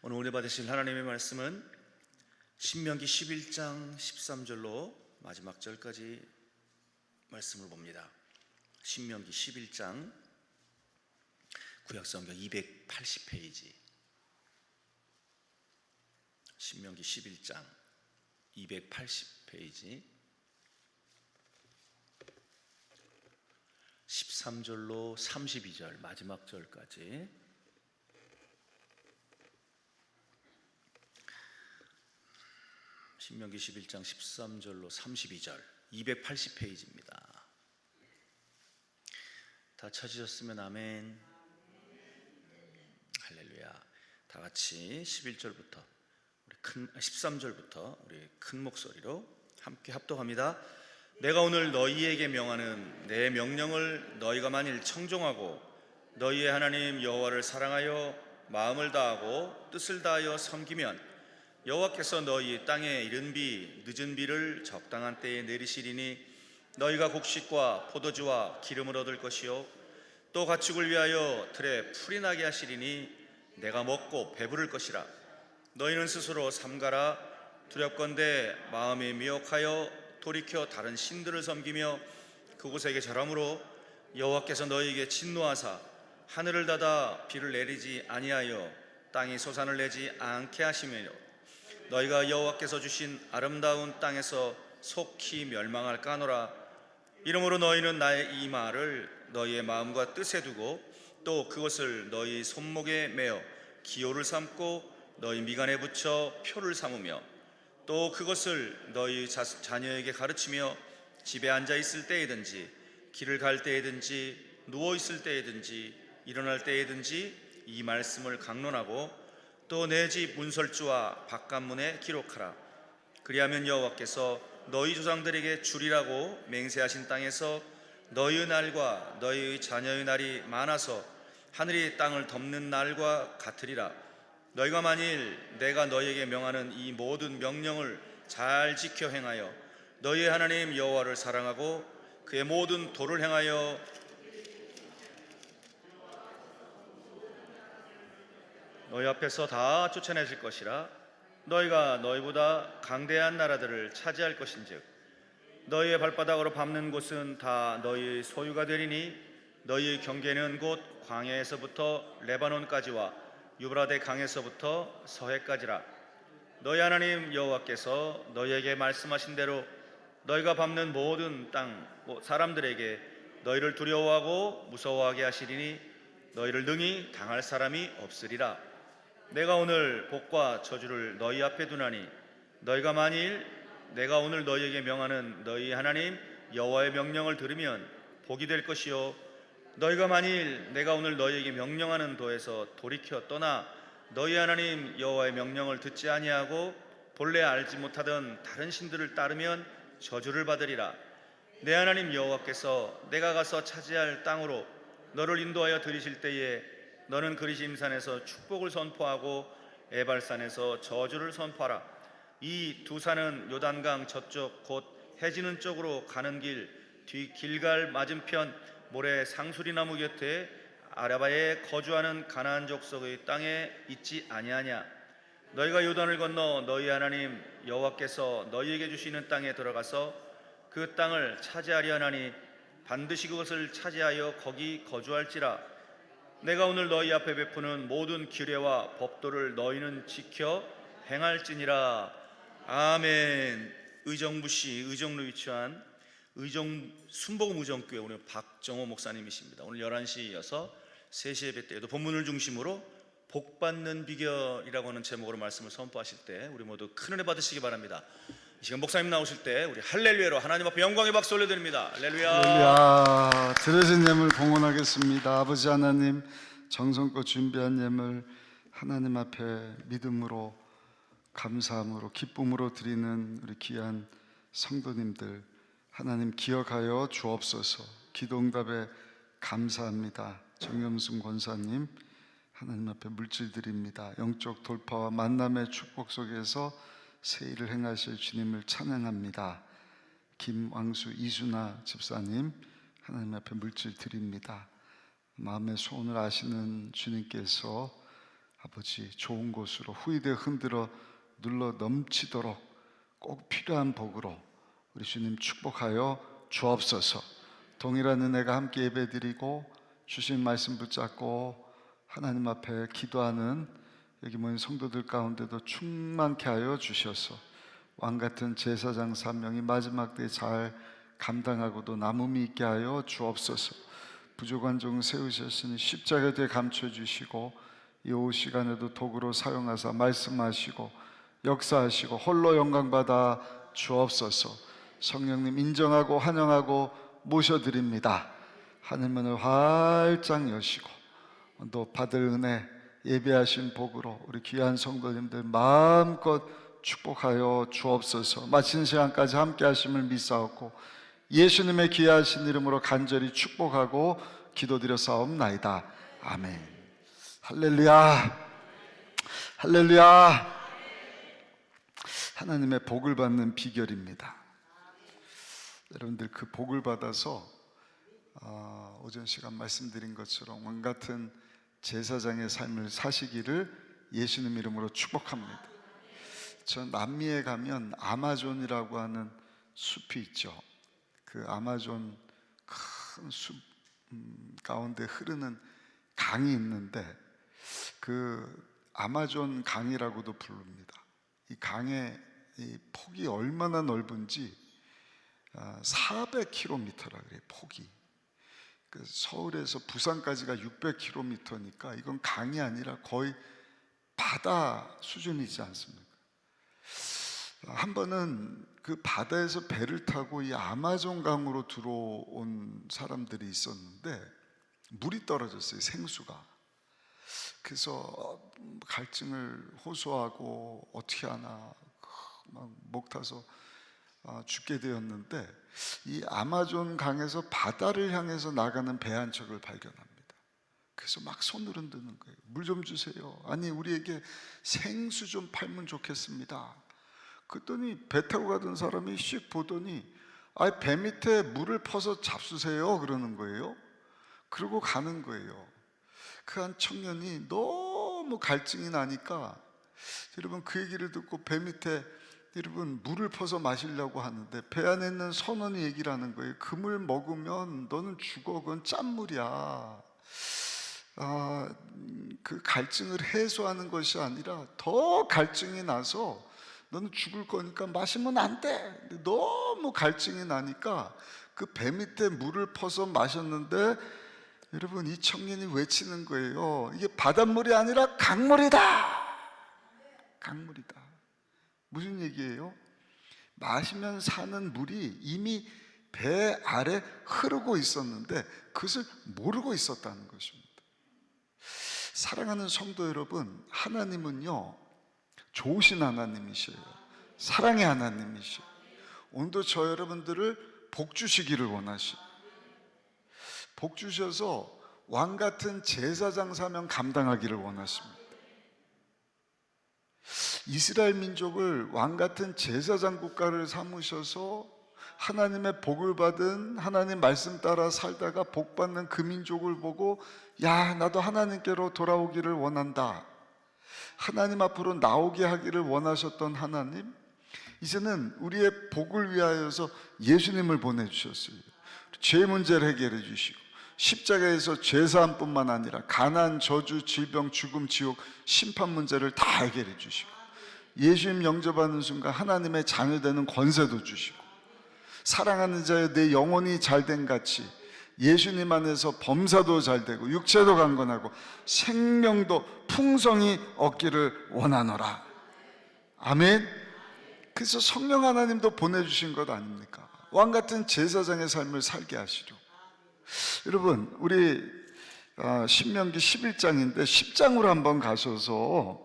오늘 은혜 받으실 하나님의 말씀은 신명기 11장 13절로 마지막 절까지 말씀을 봅니다. 신명기 11장 구약성경 280페이지, 신명기 11장 280페이지 13절로 32절 마지막 절까지. 신명기 11장 13절로 32절 280페이지입니다. 다 찾으셨으면 아멘. 할렐루야. 다 같이 11절부터 13절부터 우리 큰 목소리로 함께 합독합니다. 내가 오늘 너희에게 명하는 내 명령을 너희가 만일 청종하고 너희의 하나님 여호와를 사랑하여 마음을 다하고 뜻을 다하여 섬기면 여호와께서 너희 땅에 이른 비 늦은 비를 적당한 때에 내리시리니 너희가 곡식과 포도주와 기름을 얻을 것이요 또 가축을 위하여 들에 풀이 나게 하시리니 내가 먹고 배부를 것이라. 너희는 스스로 삼가라. 두렵건대 마음에 미혹하여 돌이켜 다른 신들을 섬기며 그곳에게 절함으로 여호와께서 너희에게 진노하사 하늘을 닫아 비를 내리지 아니하여 땅이 소산을 내지 않게 하시며 너희가 여호와께서 주신 아름다운 땅에서 속히 멸망할 까노라. 이러므로 너희는 나의 이 말을 너희의 마음과 뜻에 두고 또 그것을 너희 손목에 매어 기호를 삼고 너희 미간에 붙여 표를 삼으며 또 그것을 너희 자녀에게 가르치며 집에 앉아 있을 때이든지 길을 갈 때이든지 누워 있을 때이든지 일어날 때이든지 이 말씀을 강론하고 또 내 집 문설주와 바깥문에 기록하라. 그리하면 여호와께서 너희 조상들에게 주리라고 맹세하신 땅에서 너희의 날과 너희의 자녀의 날이 많아서 하늘이 땅을 덮는 날과 같으리라. 너희가 만일 내가 너희에게 명하는 이 모든 명령을 잘 지켜 행하여 너희의 하나님 여호와를 사랑하고 그의 모든 도를 행하여 너희 앞에서 다 쫓아내실 것이라. 너희가 너희보다 강대한 나라들을 차지할 것인즉 너희의 발바닥으로 밟는 곳은 다 너희의 소유가 되리니 너희의 경계는 곧 광야에서부터 레바논까지와 유브라데 강에서부터 서해까지라. 너희 하나님 여호와께서 너희에게 말씀하신 대로 너희가 밟는 모든 땅 사람들에게 너희를 두려워하고 무서워하게 하시리니 너희를 능히 당할 사람이 없으리라. 내가 오늘 복과 저주를 너희 앞에 두나니 너희가 만일 내가 오늘 너희에게 명하는 너희 하나님 여호와의 명령을 들으면 복이 될 것이요 너희가 만일 내가 오늘 너희에게 명령하는 도에서 돌이켜 떠나 너희 하나님 여호와의 명령을 듣지 아니하고 본래 알지 못하던 다른 신들을 따르면 저주를 받으리라. 내 하나님 여호와께서 내가 가서 차지할 땅으로 너를 인도하여 들이실 때에 너는 그리심산에서 축복을 선포하고 에발산에서 저주를 선포하라. 이 두 산은 요단강 저쪽 곧 해지는 쪽으로 가는 길 뒤 길갈 맞은편 모래 상수리나무 곁에 아라바에 거주하는 가나안 족속의 땅에 있지 아니하냐. 너희가 요단을 건너 너희 하나님 여호와께서 너희에게 주시는 땅에 들어가서 그 땅을 차지하려 하나니 반드시 그것을 차지하여 거기 거주할지라. 내가 오늘 너희 앞에 베푸는 모든 규례와 법도를 너희는 지켜 행할지니라. 아멘. 의정부시 의정로 위치한 순복음 의정교회 오늘 박정호 목사님이십니다. 오늘 11시에 이어서 3시 예배 때에도 본문을 중심으로 복받는 비결이라고 하는 제목으로 말씀을 선포하실 때 우리 모두 큰 은혜 받으시기 바랍니다. 이 시간 목사님 나오실 때 우리 할렐루야로 하나님 앞에 영광의 박수 올려드립니다. 할렐루야. 할렐루야. 드려진 예물 봉헌하겠습니다. 아버지 하나님, 정성껏 준비한 예물 하나님 앞에 믿음으로 감사함으로 기쁨으로 드리는 우리 귀한 성도님들 하나님 기억하여 주옵소서. 기도응답에 감사합니다. 정영순 권사님 하나님 앞에 물질 드립니다. 영적 돌파와 만남의 축복 속에서 새 일을 행하실 주님을 찬양합니다. 김왕수 이순아 집사님 하나님 앞에 물질 드립니다. 마음의 소원을 아시는 주님께서 아버지 좋은 곳으로 후이대 흔들어 눌러 넘치도록 꼭 필요한 복으로 우리 주님 축복하여 주옵소서. 동일한 은혜가 함께 예배드리고 주신 말씀 붙잡고 하나님 앞에 기도하는 여기 모인 성도들 가운데도 충만케 하여 주셔서 왕같은 제사장 사명이 마지막 때에 잘 감당하고도 남음이 있게 하여 주옵소서. 부족한 종 세우셨으니 십자가에 대해 감춰주시고 이 오후 시간에도 도구로 사용하사 말씀하시고 역사하시고 홀로 영광받아 주옵소서. 성령님 인정하고 환영하고 모셔드립니다. 하늘문을 활짝 여시고 또 받을 은혜 예배하신 복으로 우리 귀한 성도님들 마음껏 축복하여 주옵소서. 마친 시간까지 함께 하심을 믿사옵고 예수님의 귀하신 이름으로 간절히 축복하고 기도드려 사옵나이다. 아멘. 할렐루야. 할렐루야. 하나님의 복을 받는 비결입니다. 여러분들 그 복을 받아서 오전 시간 말씀드린 것처럼 왕같은 제사장의 삶을 사시기를 예수님 이름으로 축복합니다. 저 남미에 가면 아마존이라고 하는 숲이 있죠. 그 아마존 큰 숲 가운데 흐르는 강이 있는데 그 아마존 강이라고도 부릅니다. 이 강의 이 폭이 얼마나 넓은지 400km라 그래요. 폭이. 그 서울에서 부산까지가 600km니까 이건 강이 아니라 거의 바다 수준이지 않습니까? 한 번은 그 바다에서 배를 타고 이 아마존 강으로 들어온 사람들이 있었는데 물이 떨어졌어요. 생수가. 그래서 갈증을 호소하고 어떻게 하나 막 목 타서 죽게 되었는데 이 아마존 강에서 바다를 향해서 나가는 배 한 척을 발견합니다. 그래서 막 손을 흔드는 거예요. 물 좀 주세요. 아니 우리에게 생수 좀 팔면 좋겠습니다. 그랬더니 배 타고 가던 사람이 씩 보더니 배 밑에 물을 퍼서 잡수세요 그러는 거예요. 그러고 가는 거예요. 그 한 청년이 너무 갈증이 나니까 여러분 그 얘기를 듣고 배 밑에 여러분 물을 퍼서 마시려고 하는데 배 안에 있는 선원이 얘기를 하는 거예요. 그 물 먹으면 너는 죽어. 그건 짠물이야. 그 갈증을 해소하는 것이 아니라 더 갈증이 나서 너는 죽을 거니까 마시면 안 돼. 근데 너무 갈증이 나니까 그 배 밑에 물을 퍼서 마셨는데 여러분 이 청년이 외치는 거예요. 이게 바닷물이 아니라 강물이다. 강물이다. 무슨 얘기예요? 마시면 사는 물이 이미 배 아래 흐르고 있었는데 그것을 모르고 있었다는 것입니다. 사랑하는 성도 여러분, 하나님은요 좋으신 하나님이셔요. 사랑의 하나님이셔요. 오늘도 저 여러분들을 복 주시기를 원하시고 복 주셔서 왕같은 제사장 사명 감당하기를 원하십니다. 이스라엘 민족을 왕같은 제사장 국가를 삼으셔서 하나님의 복을 받은 하나님 말씀 따라 살다가 복 받는 그 민족을 보고 야 나도 하나님께로 돌아오기를 원한다. 하나님 앞으로 나오게 하기를 원하셨던 하나님, 이제는 우리의 복을 위하여서 예수님을 보내주셨어요. 죄 문제를 해결해 주시고 십자가에서 죄사함뿐만 아니라 가난, 저주, 질병, 죽음, 지옥, 심판 문제를 다 해결해 주시고 예수님 영접하는 순간 하나님의 자녀되는 권세도 주시고 사랑하는 자여 내 영혼이 잘된 같이 예수님 안에서 범사도 잘되고 육체도 강건하고 생명도 풍성히 얻기를 원하노라. 아멘. 그래서 성령 하나님도 보내주신 것 아닙니까? 왕같은 제사장의 삶을 살게 하시려. 여러분 우리 신명기 11장인데 10장으로 한번 가셔서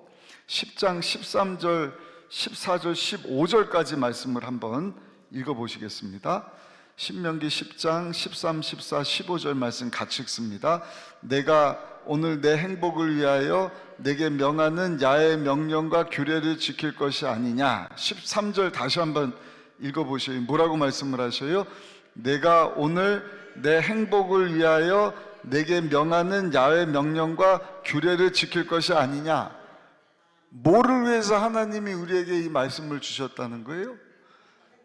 10장 13절 14절 15절까지 말씀을 한번 읽어보시겠습니다. 신명기 10장 13, 14, 15절 말씀 같이 읽습니다. 내가 오늘 내 행복을 위하여 내게 명하는 야의 명령과 규례를 지킬 것이 아니냐. 13절 다시 한번 읽어보셔요. 뭐라고 말씀을 하셔요? 내가 오늘 내 행복을 위하여 내게 명하는 야의 명령과 규례를 지킬 것이 아니냐. 뭐를 위해서 하나님이 우리에게 이 말씀을 주셨다는 거예요?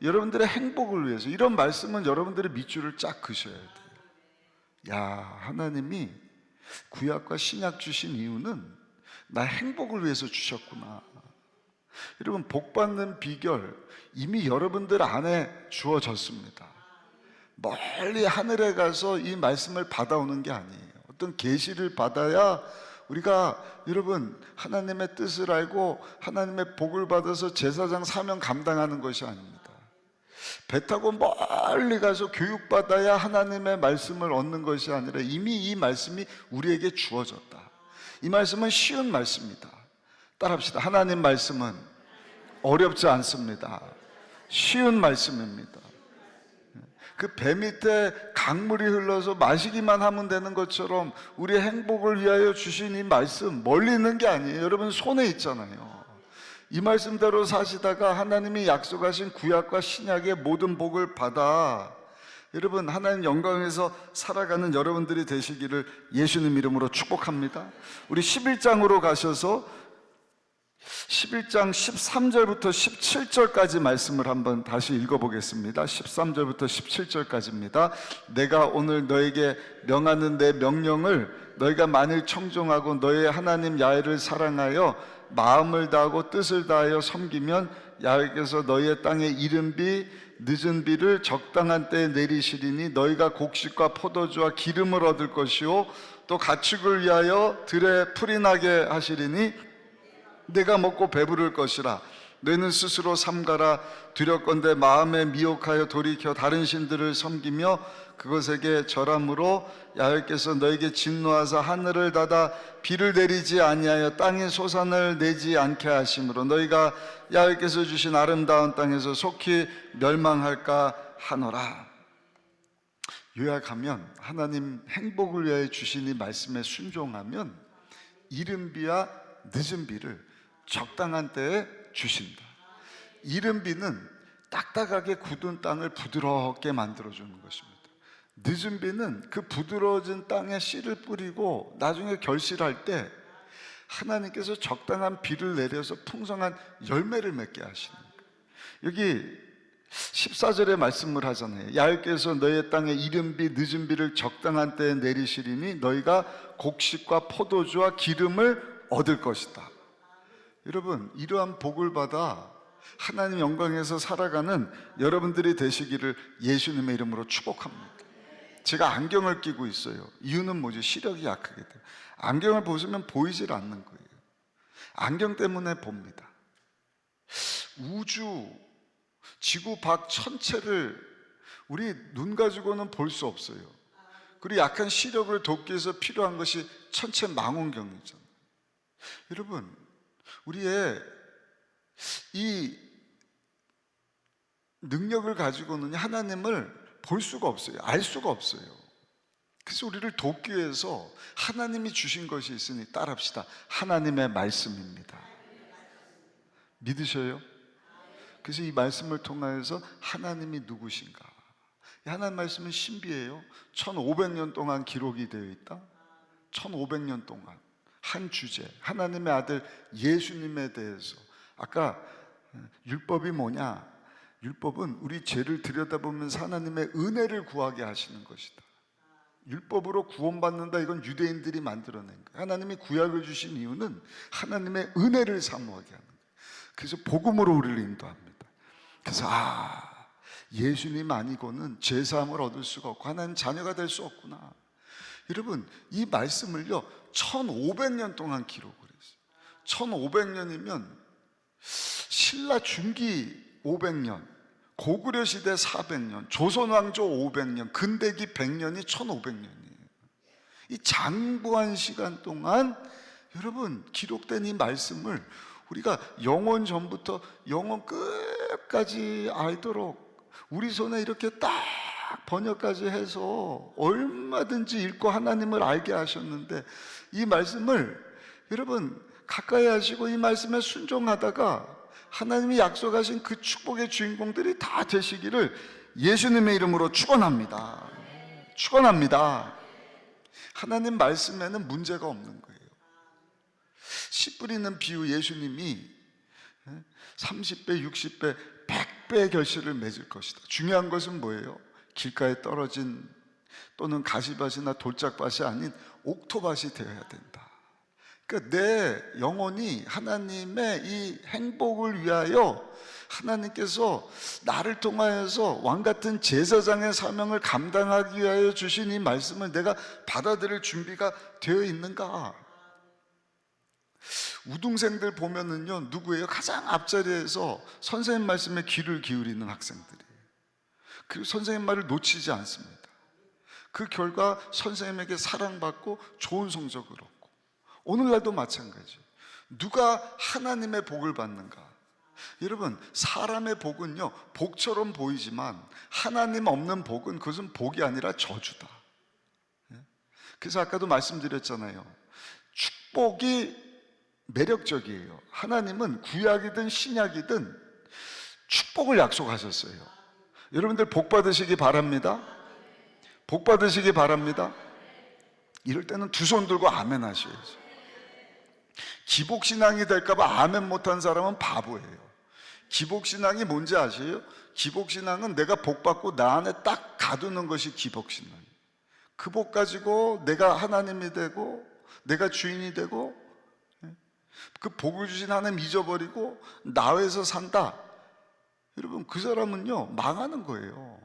여러분들의 행복을 위해서. 이런 말씀은 여러분들의 밑줄을 쫙 그셔야 돼요. 야, 하나님이 구약과 신약 주신 이유는 나 행복을 위해서 주셨구나. 여러분, 복 받는 비결 이미 여러분들 안에 주어졌습니다. 멀리 하늘에 가서 이 말씀을 받아오는 게 아니에요. 어떤 계시를 받아야 우리가 여러분 하나님의 뜻을 알고 하나님의 복을 받아서 제사장 사명 감당하는 것이 아닙니다. 배 타고 멀리 가서 교육받아야 하나님의 말씀을 얻는 것이 아니라 이미 이 말씀이 우리에게 주어졌다. 이 말씀은 쉬운 말씀이다. 따라합시다. 하나님 말씀은 어렵지 않습니다. 쉬운 말씀입니다. 그 배 밑에 강물이 흘러서 마시기만 하면 되는 것처럼 우리의 행복을 위하여 주신 이 말씀 멀리 있는 게 아니에요. 여러분 손에 있잖아요. 이 말씀대로 사시다가 하나님이 약속하신 구약과 신약의 모든 복을 받아 여러분 하나님 영광에서 살아가는 여러분들이 되시기를 예수님 이름으로 축복합니다. 우리 11장으로 가셔서 11장 13절부터 17절까지 말씀을 한번 다시 읽어보겠습니다. 13절부터 17절까지입니다. 내가 오늘 너에게 명하는 내 명령을 너희가 만일 청종하고 너희 하나님 야훼를 사랑하여 마음을 다하고 뜻을 다하여 섬기면 야훼께서 너희의 땅에 이른 비 늦은 비를 적당한 때에 내리시리니 너희가 곡식과 포도주와 기름을 얻을 것이요 또 가축을 위하여 들에 풀이 나게 하시리니 내가 먹고 배부를 것이라. 너희는 스스로 삼가라. 두렵건대 마음에 미혹하여 돌이켜 다른 신들을 섬기며 그것에게 절함으로 야훼께서 너에게 진노하사 하늘을 닫아 비를 내리지 아니하여 땅에 소산을 내지 않게 하심으로 너희가 야훼께서 주신 아름다운 땅에서 속히 멸망할까 하노라. 요약하면 하나님 행복을 위하여 주신 이 말씀에 순종하면 이른 비와 늦은 비를 적당한 때에 주신다. 이른 비는 딱딱하게 굳은 땅을 부드럽게 만들어주는 것입니다. 늦은 비는 그 부드러워진 땅에 씨를 뿌리고 나중에 결실할 때 하나님께서 적당한 비를 내려서 풍성한 열매를 맺게 하시는 거예요. 여기 14절에 말씀을 하잖아요. 야훼께서 너희의 땅에 이른 비 늦은 비를 적당한 때에 내리시리니 너희가 곡식과 포도주와 기름을 얻을 것이다. 여러분, 이러한 복을 받아 하나님 영광에서 살아가는 여러분들이 되시기를 예수님의 이름으로 축복합니다. 제가 안경을 끼고 있어요. 이유는 뭐죠? 시력이 약하게 돼요. 안경을 벗으면 보이질 않는 거예요. 안경 때문에 봅니다. 우주, 지구 밖 전체를 우리 눈 가지고는 볼 수 없어요. 그리고 약한 시력을 돕기 위해서 필요한 것이 천체 망원경이잖아요. 여러분, 우리의 이 능력을 가지고는 하나님을 볼 수가 없어요. 알 수가 없어요. 그래서 우리를 돕기 위해서 하나님이 주신 것이 있으니 따라합시다. 하나님의 말씀입니다. 믿으셔요? 그래서 이 말씀을 통하여서 하나님이 누구신가? 하나님 말씀은 신비해요. 1500년 동안 기록이 되어 있다. 1500년 동안 한 주제, 하나님의 아들 예수님에 대해서. 아까 율법이 뭐냐? 율법은 우리 죄를 들여다보면서 하나님의 은혜를 구하게 하시는 것이다. 율법으로 구원받는다, 이건 유대인들이 만들어낸 거예요. 하나님이 구약을 주신 이유는 하나님의 은혜를 사모하게 하는 거예요. 그래서 복음으로 우리를 인도합니다. 그래서 예수님 아니고는 죄사함을 얻을 수가 없고 하나님 자녀가 될 수 없구나. 여러분, 이 말씀을요 1500년 동안 기록을 했어요. 1500년이면 신라 중기 500년, 고구려 시대 400년, 조선 왕조 500년, 근대기 100년이 1500년이에요. 이 장부한 시간 동안 여러분 기록된 이 말씀을 우리가 영원 전부터 영원 끝까지 알도록 우리 손에 이렇게 딱 번역까지 해서 얼마든지 읽고 하나님을 알게 하셨는데, 이 말씀을 여러분 가까이 하시고 이 말씀에 순종하다가 하나님이 약속하신 그 축복의 주인공들이 다 되시기를 예수님의 이름으로 축원합니다. 축원합니다. 하나님 말씀에는 문제가 없는 거예요. 씨 뿌리는 비유 예수님이 30배, 60배, 100배의 결실을 맺을 것이다. 중요한 것은 뭐예요? 길가에 떨어진 또는 가시밭이나 돌짝밭이 아닌 옥토밭이 되어야 된다. 그러니까 내 영혼이 하나님의 이 행복을 위하여 하나님께서 나를 통하여서 왕같은 제사장의 사명을 감당하기 위하여 주신 이 말씀을 내가 받아들일 준비가 되어 있는가? 우등생들 보면은요, 누구예요? 가장 앞자리에서 선생님 말씀에 귀를 기울이는 학생들이에요. 그리고 선생님 말을 놓치지 않습니다. 그 결과 선생님에게 사랑받고 좋은 성적을 얻고, 오늘날도 마찬가지. 누가 하나님의 복을 받는가? 여러분, 사람의 복은요, 복처럼 보이지만 하나님 없는 복은 그것은 복이 아니라 저주다. 그래서 아까도 말씀드렸잖아요. 축복이 매력적이에요. 하나님은 구약이든 신약이든 축복을 약속하셨어요. 여러분들 복 받으시기 바랍니다. 복 받으시기 바랍니다. 이럴 때는 두 손 들고 아멘 하셔야죠. 기복신앙이 될까봐 아멘 못한 사람은 바보예요. 기복신앙이 뭔지 아세요? 기복신앙은 내가 복 받고 나 안에 딱 가두는 것이 기복신앙이에요. 그 복 가지고 내가 하나님이 되고 내가 주인이 되고 그 복을 주신 하나님 잊어버리고 나 위해서 산다. 여러분, 그 사람은요 망하는 거예요.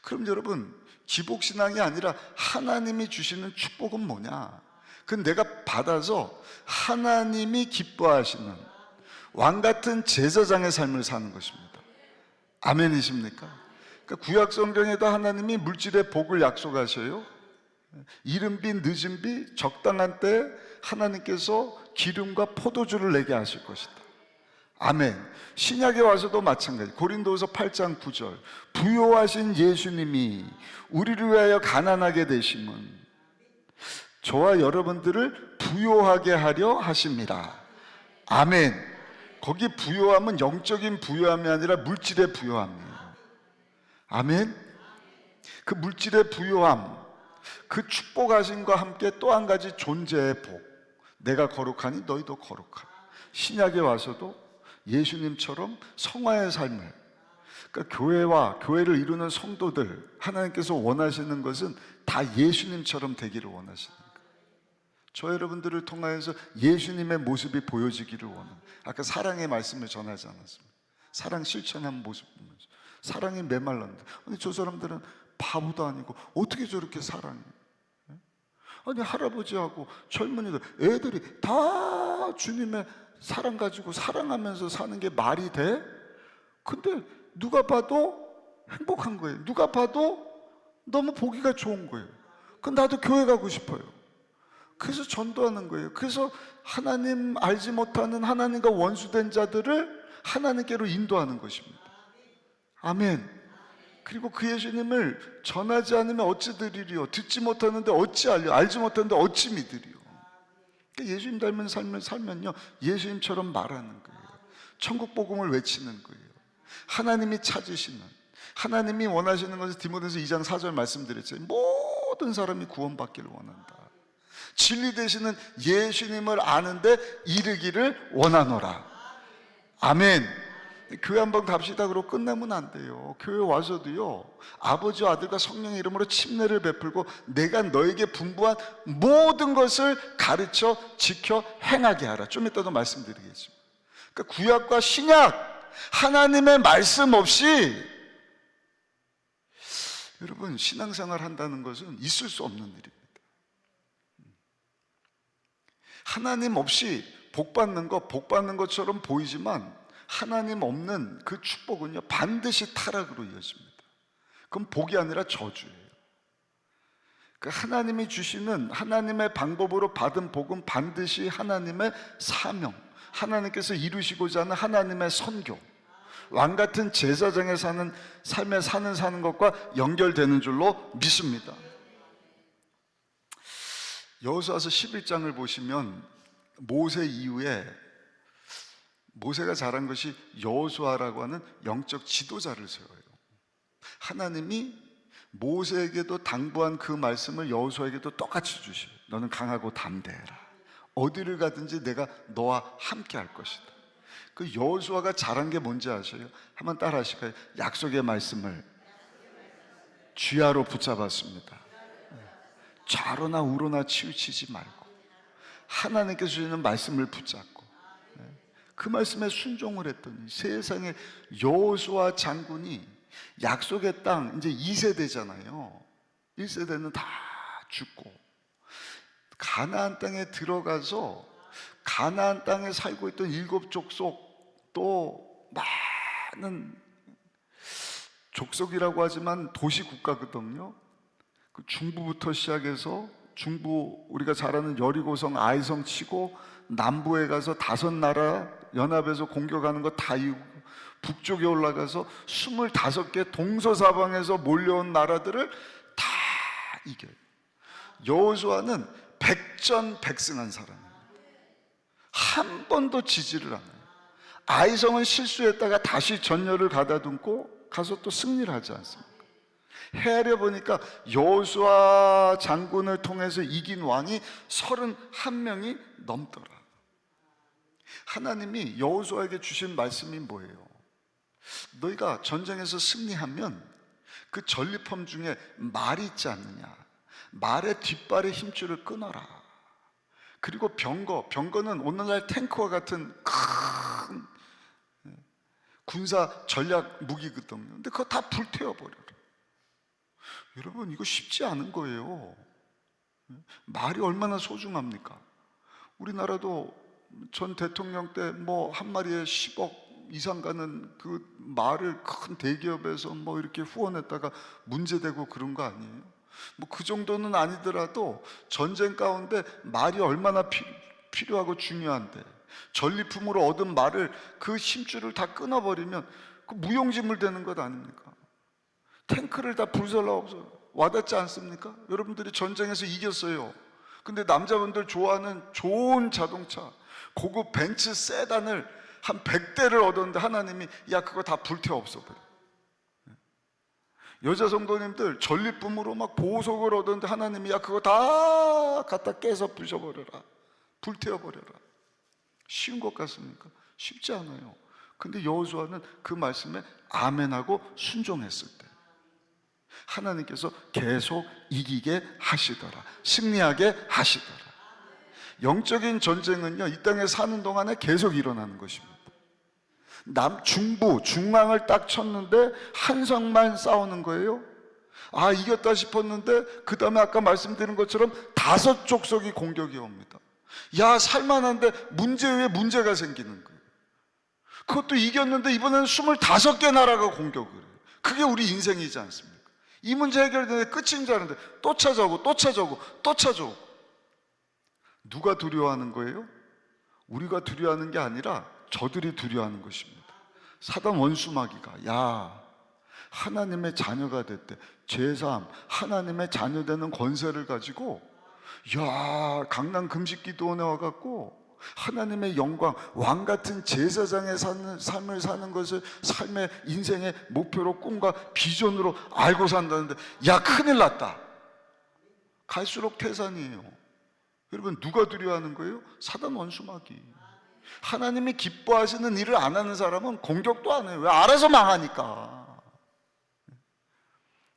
그럼 여러분, 기복신앙이 아니라 하나님이 주시는 축복은 뭐냐? 그건 내가 받아서 하나님이 기뻐하시는 왕같은 제사장의 삶을 사는 것입니다. 아멘이십니까? 그러니까 구약 성경에도 하나님이 물질의 복을 약속하셔요. 이른 비 늦은 비 적당한 때에 하나님께서 기름과 포도주를 내게 하실 것이다. 아멘. 신약에 와서도 마찬가지. 고린도후서 8장 9절, 부요하신 예수님이 우리를 위하여 가난하게 되심은 저와 여러분들을 부요하게 하려 하십니다. 아멘. 거기 부요함은 영적인 부요함이 아니라 물질의 부요함이에요. 아멘. 그 물질의 부요함, 그 축복하심과 함께 또 한 가지 존재의 복, 내가 거룩하니 너희도 거룩하라. 신약에 와서도 예수님처럼 성화의 삶을, 그러니까 교회와 교회를 이루는 성도들, 하나님께서 원하시는 것은 다 예수님처럼 되기를 원하시는 거예요. 저 여러분들을 통하여서 예수님의 모습이 보여지기를 원합니다. 아까 사랑의 말씀을 전하지 않았습니까? 사랑 실천한 모습 보면서 사랑이 메말랐는데, 아니 저 사람들은 바보도 아니고 어떻게 저렇게 사랑해? 아니 할아버지하고 젊은이들, 애들이 다 주님의 사랑 가지고 사랑하면서 사는 게 말이 돼? 근데 누가 봐도 행복한 거예요. 누가 봐도 너무 보기가 좋은 거예요. 그럼 나도 교회 가고 싶어요. 그래서 전도하는 거예요. 그래서 하나님 알지 못하는 하나님과 원수된 자들을 하나님께로 인도하는 것입니다. 아멘. 그리고 그 예수님을 전하지 않으면 어찌 들으리요? 듣지 못하는데 어찌 알려? 알지 못하는데 어찌 믿으리요? 그러니까 예수님 닮은 삶을 살면요, 예수님처럼 말하는 거예요. 천국 복음을 외치는 거예요. 하나님이 찾으시는, 하나님이 원하시는 것을 디모데서 2장 4절 말씀드렸죠. 모든 사람이 구원받기를 원한다. 진리 되시는 예수님을 아는데 이르기를 원하노라. 아멘. 교회 한번 갑시다 그러고 끝내면 안 돼요. 교회 와서도요, 아버지와 아들과 성령의 이름으로 침례를 베풀고 내가 너에게 분부한 모든 것을 가르쳐 지켜 행하게 하라. 좀 이따도 말씀드리겠습니다. 그러니까 구약과 신약, 하나님의 말씀 없이 여러분 신앙생활 한다는 것은 있을 수 없는 일입니다. 하나님 없이 복 받는 것처럼 보이지만 하나님 없는 그 축복은요 반드시 타락으로 이어집니다. 그건 복이 아니라 저주예요. 그러니까 하나님이 주시는 하나님의 방법으로 받은 복은 반드시 하나님의 사명, 하나님께서 이루시고자 하는 하나님의 선교, 왕같은 제사장에 사는 삶에 사는 것과 연결되는 줄로 믿습니다. 여호수아서 11장을 보시면 모세 이후에 모세가 잘한 것이 여호수아라고 하는 영적 지도자를 세워요. 하나님이 모세에게도 당부한 그 말씀을 여호수아에게도 똑같이 주셔요. 너는 강하고 담대해라. 어디를 가든지 내가 너와 함께 할 것이다. 그 여호수아가 잘한 게 뭔지 아세요? 한번 따라 하실까요? 약속의 말씀을 쥐하로 붙잡았습니다. 좌로나 우로나 치우치지 말고 하나님께서 주시는 말씀을 붙잡고 그 말씀에 순종을 했더니 세상에 여호수아 장군이 약속의 땅 이제 2세대잖아요. 1세대는 다 죽고 가나안 땅에 들어가서 가나안 땅에 살고 있던 7족속 또 많은 족속이라고 하지만 도시 국가거든요. 그 중부부터 시작해서 중부 우리가 잘 아는 여리고성 아이성 치고 남부에 가서 5나라 연합해서 공격하는 거 다 이기고 북쪽에 올라가서 25개 동서사방에서 몰려온 나라들을 다 이겨요. 여호수아는 백전백승한 사람입니다. 한 번도 지지를 않아요. 아이성은 실수했다가 다시 전열을 가다듬고 가서 또 승리를 하지 않습니까? 헤아려 보니까 여호수아 장군을 통해서 이긴 왕이 31명이 넘더라. 하나님이 여호수아에게 주신 말씀이 뭐예요? 너희가 전쟁에서 승리하면 그 전리품 중에 말이 있지 않느냐, 말의 뒷발의 힘줄을 끊어라. 그리고 병거는 오늘날 탱크와 같은 큰 군사 전략 무기거든요. 근데 그거 다 불태워버려라. 여러분, 이거 쉽지 않은 거예요. 말이 얼마나 소중합니까? 우리나라도 전 대통령 때 뭐 한 마리에 10억 이상 가는 그 말을 큰 대기업에서 뭐 이렇게 후원했다가 문제되고 그런 거 아니에요? 뭐 그 정도는 아니더라도 전쟁 가운데 말이 얼마나 필요하고 중요한데 전리품으로 얻은 말을 그 힘줄을 다 끊어버리면 그 무용지물 되는 것 아닙니까? 탱크를 다 불살라 없어 와닿지 않습니까? 여러분들이 전쟁에서 이겼어요. 근데 남자분들 좋아하는 좋은 자동차 고급 벤츠 세단을 한 100대를 얻었는데 하나님이 야 그거 다 불태워 없어버려. 여자 성도님들 전리품으로 막 보석을 얻었는데 하나님이 야 그거 다 갖다 깨서 부셔버려라, 불태워버려라. 쉬운 것 같습니까? 쉽지 않아요. 근데 여호수아는 그 말씀에 아멘하고 순종했을 때 하나님께서 계속 이기게 하시더라, 승리하게 하시더라. 영적인 전쟁은요 이 땅에 사는 동안에 계속 일어나는 것입니다. 중부, 중앙을 딱 쳤는데 한 성만 싸우는 거예요. 아 이겼다 싶었는데 그 다음에 아까 말씀드린 것처럼 5족속이 공격이 옵니다. 야 살만한데 문제 위에 문제가 생기는 거예요. 그것도 이겼는데 이번에는 25개 나라가 공격을 해요. 그게 우리 인생이지 않습니까? 이 문제 해결되는데 끝인 줄 아는데 또 찾아오고 또 찾아오고 또 찾아오고. 누가 두려워하는 거예요? 우리가 두려워하는 게 아니라 저들이 두려워하는 것입니다. 사단 원수마귀가 야 하나님의 자녀가 됐대, 제3 하나님의 자녀 되는 권세를 가지고 야 강남 금식기도원에 와갖고 하나님의 영광 왕같은 제사장의 삶을 사는 것을 삶의 인생의 목표로 꿈과 비전으로 알고 산다는데 야 큰일 났다. 갈수록 태산이에요. 여러분 누가 두려워하는 거예요? 사단 원수마귀. 하나님이 기뻐하시는 일을 안 하는 사람은 공격도 안 해요. 왜? 알아서 망하니까.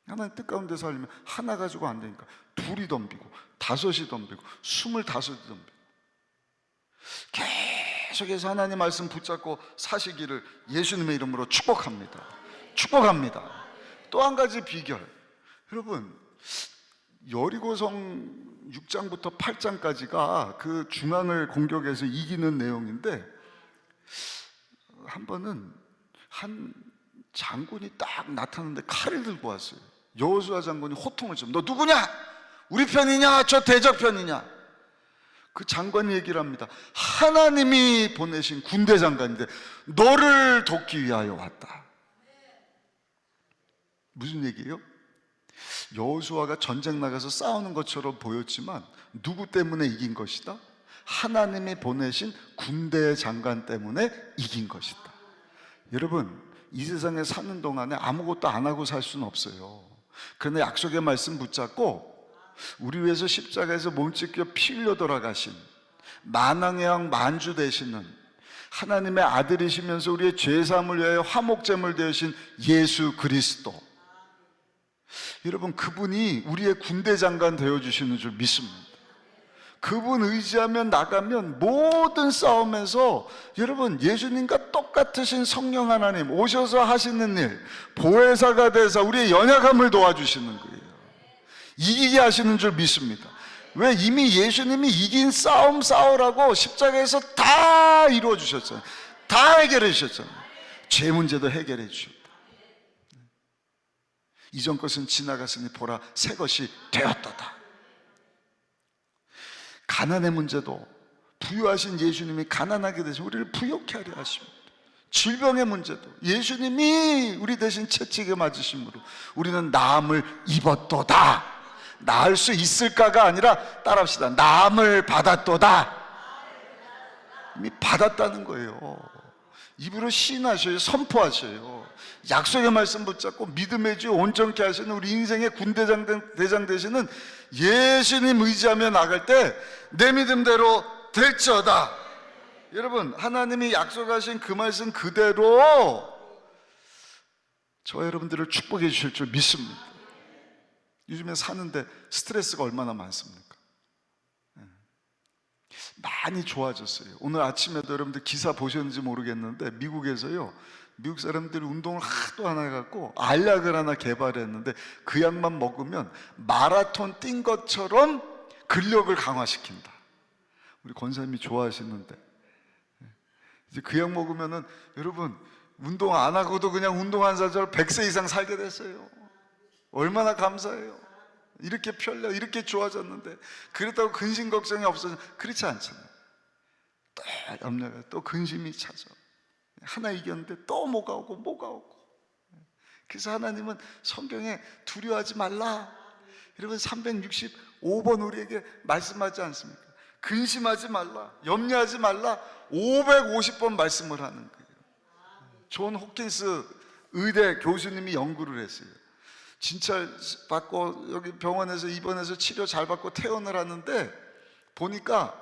하나님 뜻 가운데 살려면 하나 가지고 안 되니까 2이 덤비고 5이 덤비고 25이 덤비고 계속해서 하나님 말씀 붙잡고 사시기를 예수님의 이름으로 축복합니다. 축복합니다. 또 한 가지 비결, 여러분 여리고성 6장부터 8장까지가 그 중앙을 공격해서 이기는 내용인데 한 번은 한 장군이 딱 나타났는데 칼을 들고 왔어요. 여호수아 장군이 호통을 쳐. 너 누구냐? 우리 편이냐? 저 대적 편이냐? 그 장관이 얘기를 합니다. 하나님이 보내신 군대 장관인데 너를 돕기 위하여 왔다. 무슨 얘기예요? 여호수아가 전쟁 나가서 싸우는 것처럼 보였지만 누구 때문에 이긴 것이다? 하나님이 보내신 군대 장관 때문에 이긴 것이다. 여러분 이 세상에 사는 동안에 아무것도 안 하고 살 수는 없어요. 그러나 약속의 말씀 붙잡고 우리 위해서 십자가에서 몸 찢겨 피 흘려 돌아가신 만왕의 왕 만주 되시는 하나님의 아들이시면서 우리의 죄사함을 위하여 화목제물 되신 예수 그리스도, 여러분 그분이 우리의 군대 장관 되어주시는 줄 믿습니다. 그분 의지하면 나가면 모든 싸움에서 여러분 예수님과 똑같으신 성령 하나님 오셔서 하시는 일, 보혜사가 되사 우리의 연약함을 도와주시는 거예요. 이기게 하시는 줄 믿습니다. 왜? 이미 예수님이 이긴 싸움 싸우라고 십자가에서 다 이루어 주셨잖아요. 다 해결해 주셨잖아요. 죄 문제도 해결해 주셨다. 이전 것은 지나갔으니 보라 새 것이 되었도다. 가난의 문제도 부유하신 예수님이 가난하게 되셔 우리를 부욕케 하려 하십니다. 질병의 문제도 예수님이 우리 대신 채찍에 맞으심으로 우리는 나음을 입었도다. 나을 수 있을까가 아니라 따라합시다. 나음을 받았도다. 이미 받았다는 거예요. 입으로 시인하셔요. 선포하셔요. 약속의 말씀 붙잡고 믿음의 주 온전케 하시는 우리 인생의 군대장 되시는 예수님 의지하며 나갈 때 내 믿음대로 될지어다. 여러분 하나님이 약속하신 그 말씀 그대로 저 여러분들을 축복해 주실 줄 믿습니다. 요즘에 사는데 스트레스가 얼마나 많습니까? 많이 좋아졌어요. 오늘 아침에도 여러분들 기사 보셨는지 모르겠는데 미국에서요, 미국 사람들이 운동을 하도 안 해갖고 알약을 하나 개발했는데 그 약만 먹으면 마라톤 뛴 것처럼 근력을 강화시킨다. 우리 권사님이 좋아하시는데 이제 그 약 먹으면은 여러분 운동 안 하고도 그냥 운동한 사람 100세 이상 살게 됐어요. 얼마나 감사해요. 이렇게 편려, 이렇게 좋아졌는데 그렇다고 근심 걱정이 없어져. 그렇지 않잖아요. 또 염려가 또 근심이 찾아. 하나 이겼는데 또 뭐가 오고. 그래서 하나님은 성경에 두려워하지 말라. 여러분 365번 우리에게 말씀하지 않습니까? 근심하지 말라, 염려하지 말라 550번 말씀을 하는 거예요. 존 호킨스 의대 교수님이 연구를 했어요. 진찰 받고 여기 병원에서 입원해서 치료 잘 받고 퇴원을 하는데 보니까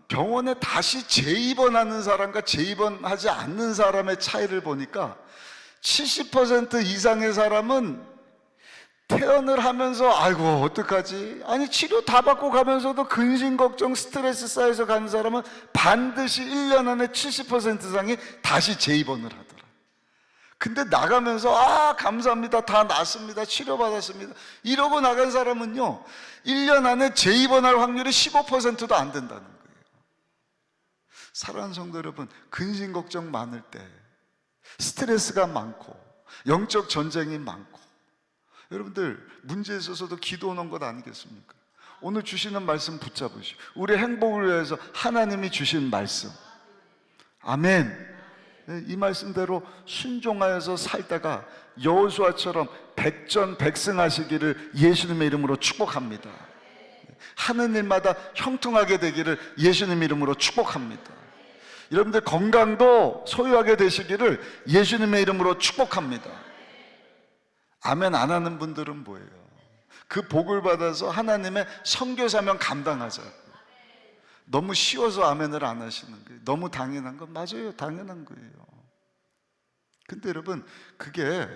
병원에 다시 재입원하는 사람과 재입원하지 않는 사람의 차이를 보니까 70% 이상의 사람은 퇴원을 하면서 아이고 어떡하지? 아니 치료 다 받고 가면서도 근심 걱정 스트레스 쌓여서 가는 사람은 반드시 1년 안에 70% 이상이 다시 재입원을 하더라. 근데 나가면서 감사합니다, 다 낫습니다, 치료받았습니다 이러고 나간 사람은요 1년 안에 재입원할 확률이 15%도 안 된다는 거예요. 사랑하는 성도 여러분, 근심 걱정 많을 때 스트레스가 많고 영적 전쟁이 많고 여러분들 문제에 있어서도 기도하는 것 아니겠습니까? 오늘 주시는 말씀 붙잡으시오. 우리 행복을 위해서 하나님이 주신 말씀, 아멘. 이 말씀대로 순종하여서 살다가 여호수아처럼 백전백승하시기를 예수님의 이름으로 축복합니다. 하는 일마다 형통하게 되기를 예수님의 이름으로 축복합니다. 여러분들 건강도 소유하게 되시기를 예수님의 이름으로 축복합니다. 아멘 안 하는 분들은 뭐예요? 그 복을 받아서 하나님의 선교사명 감당하자고. 너무 쉬워서 아멘을 안 하시는 거예요. 너무 당연한 건 맞아요. 당연한 거예요. 근데 여러분 그게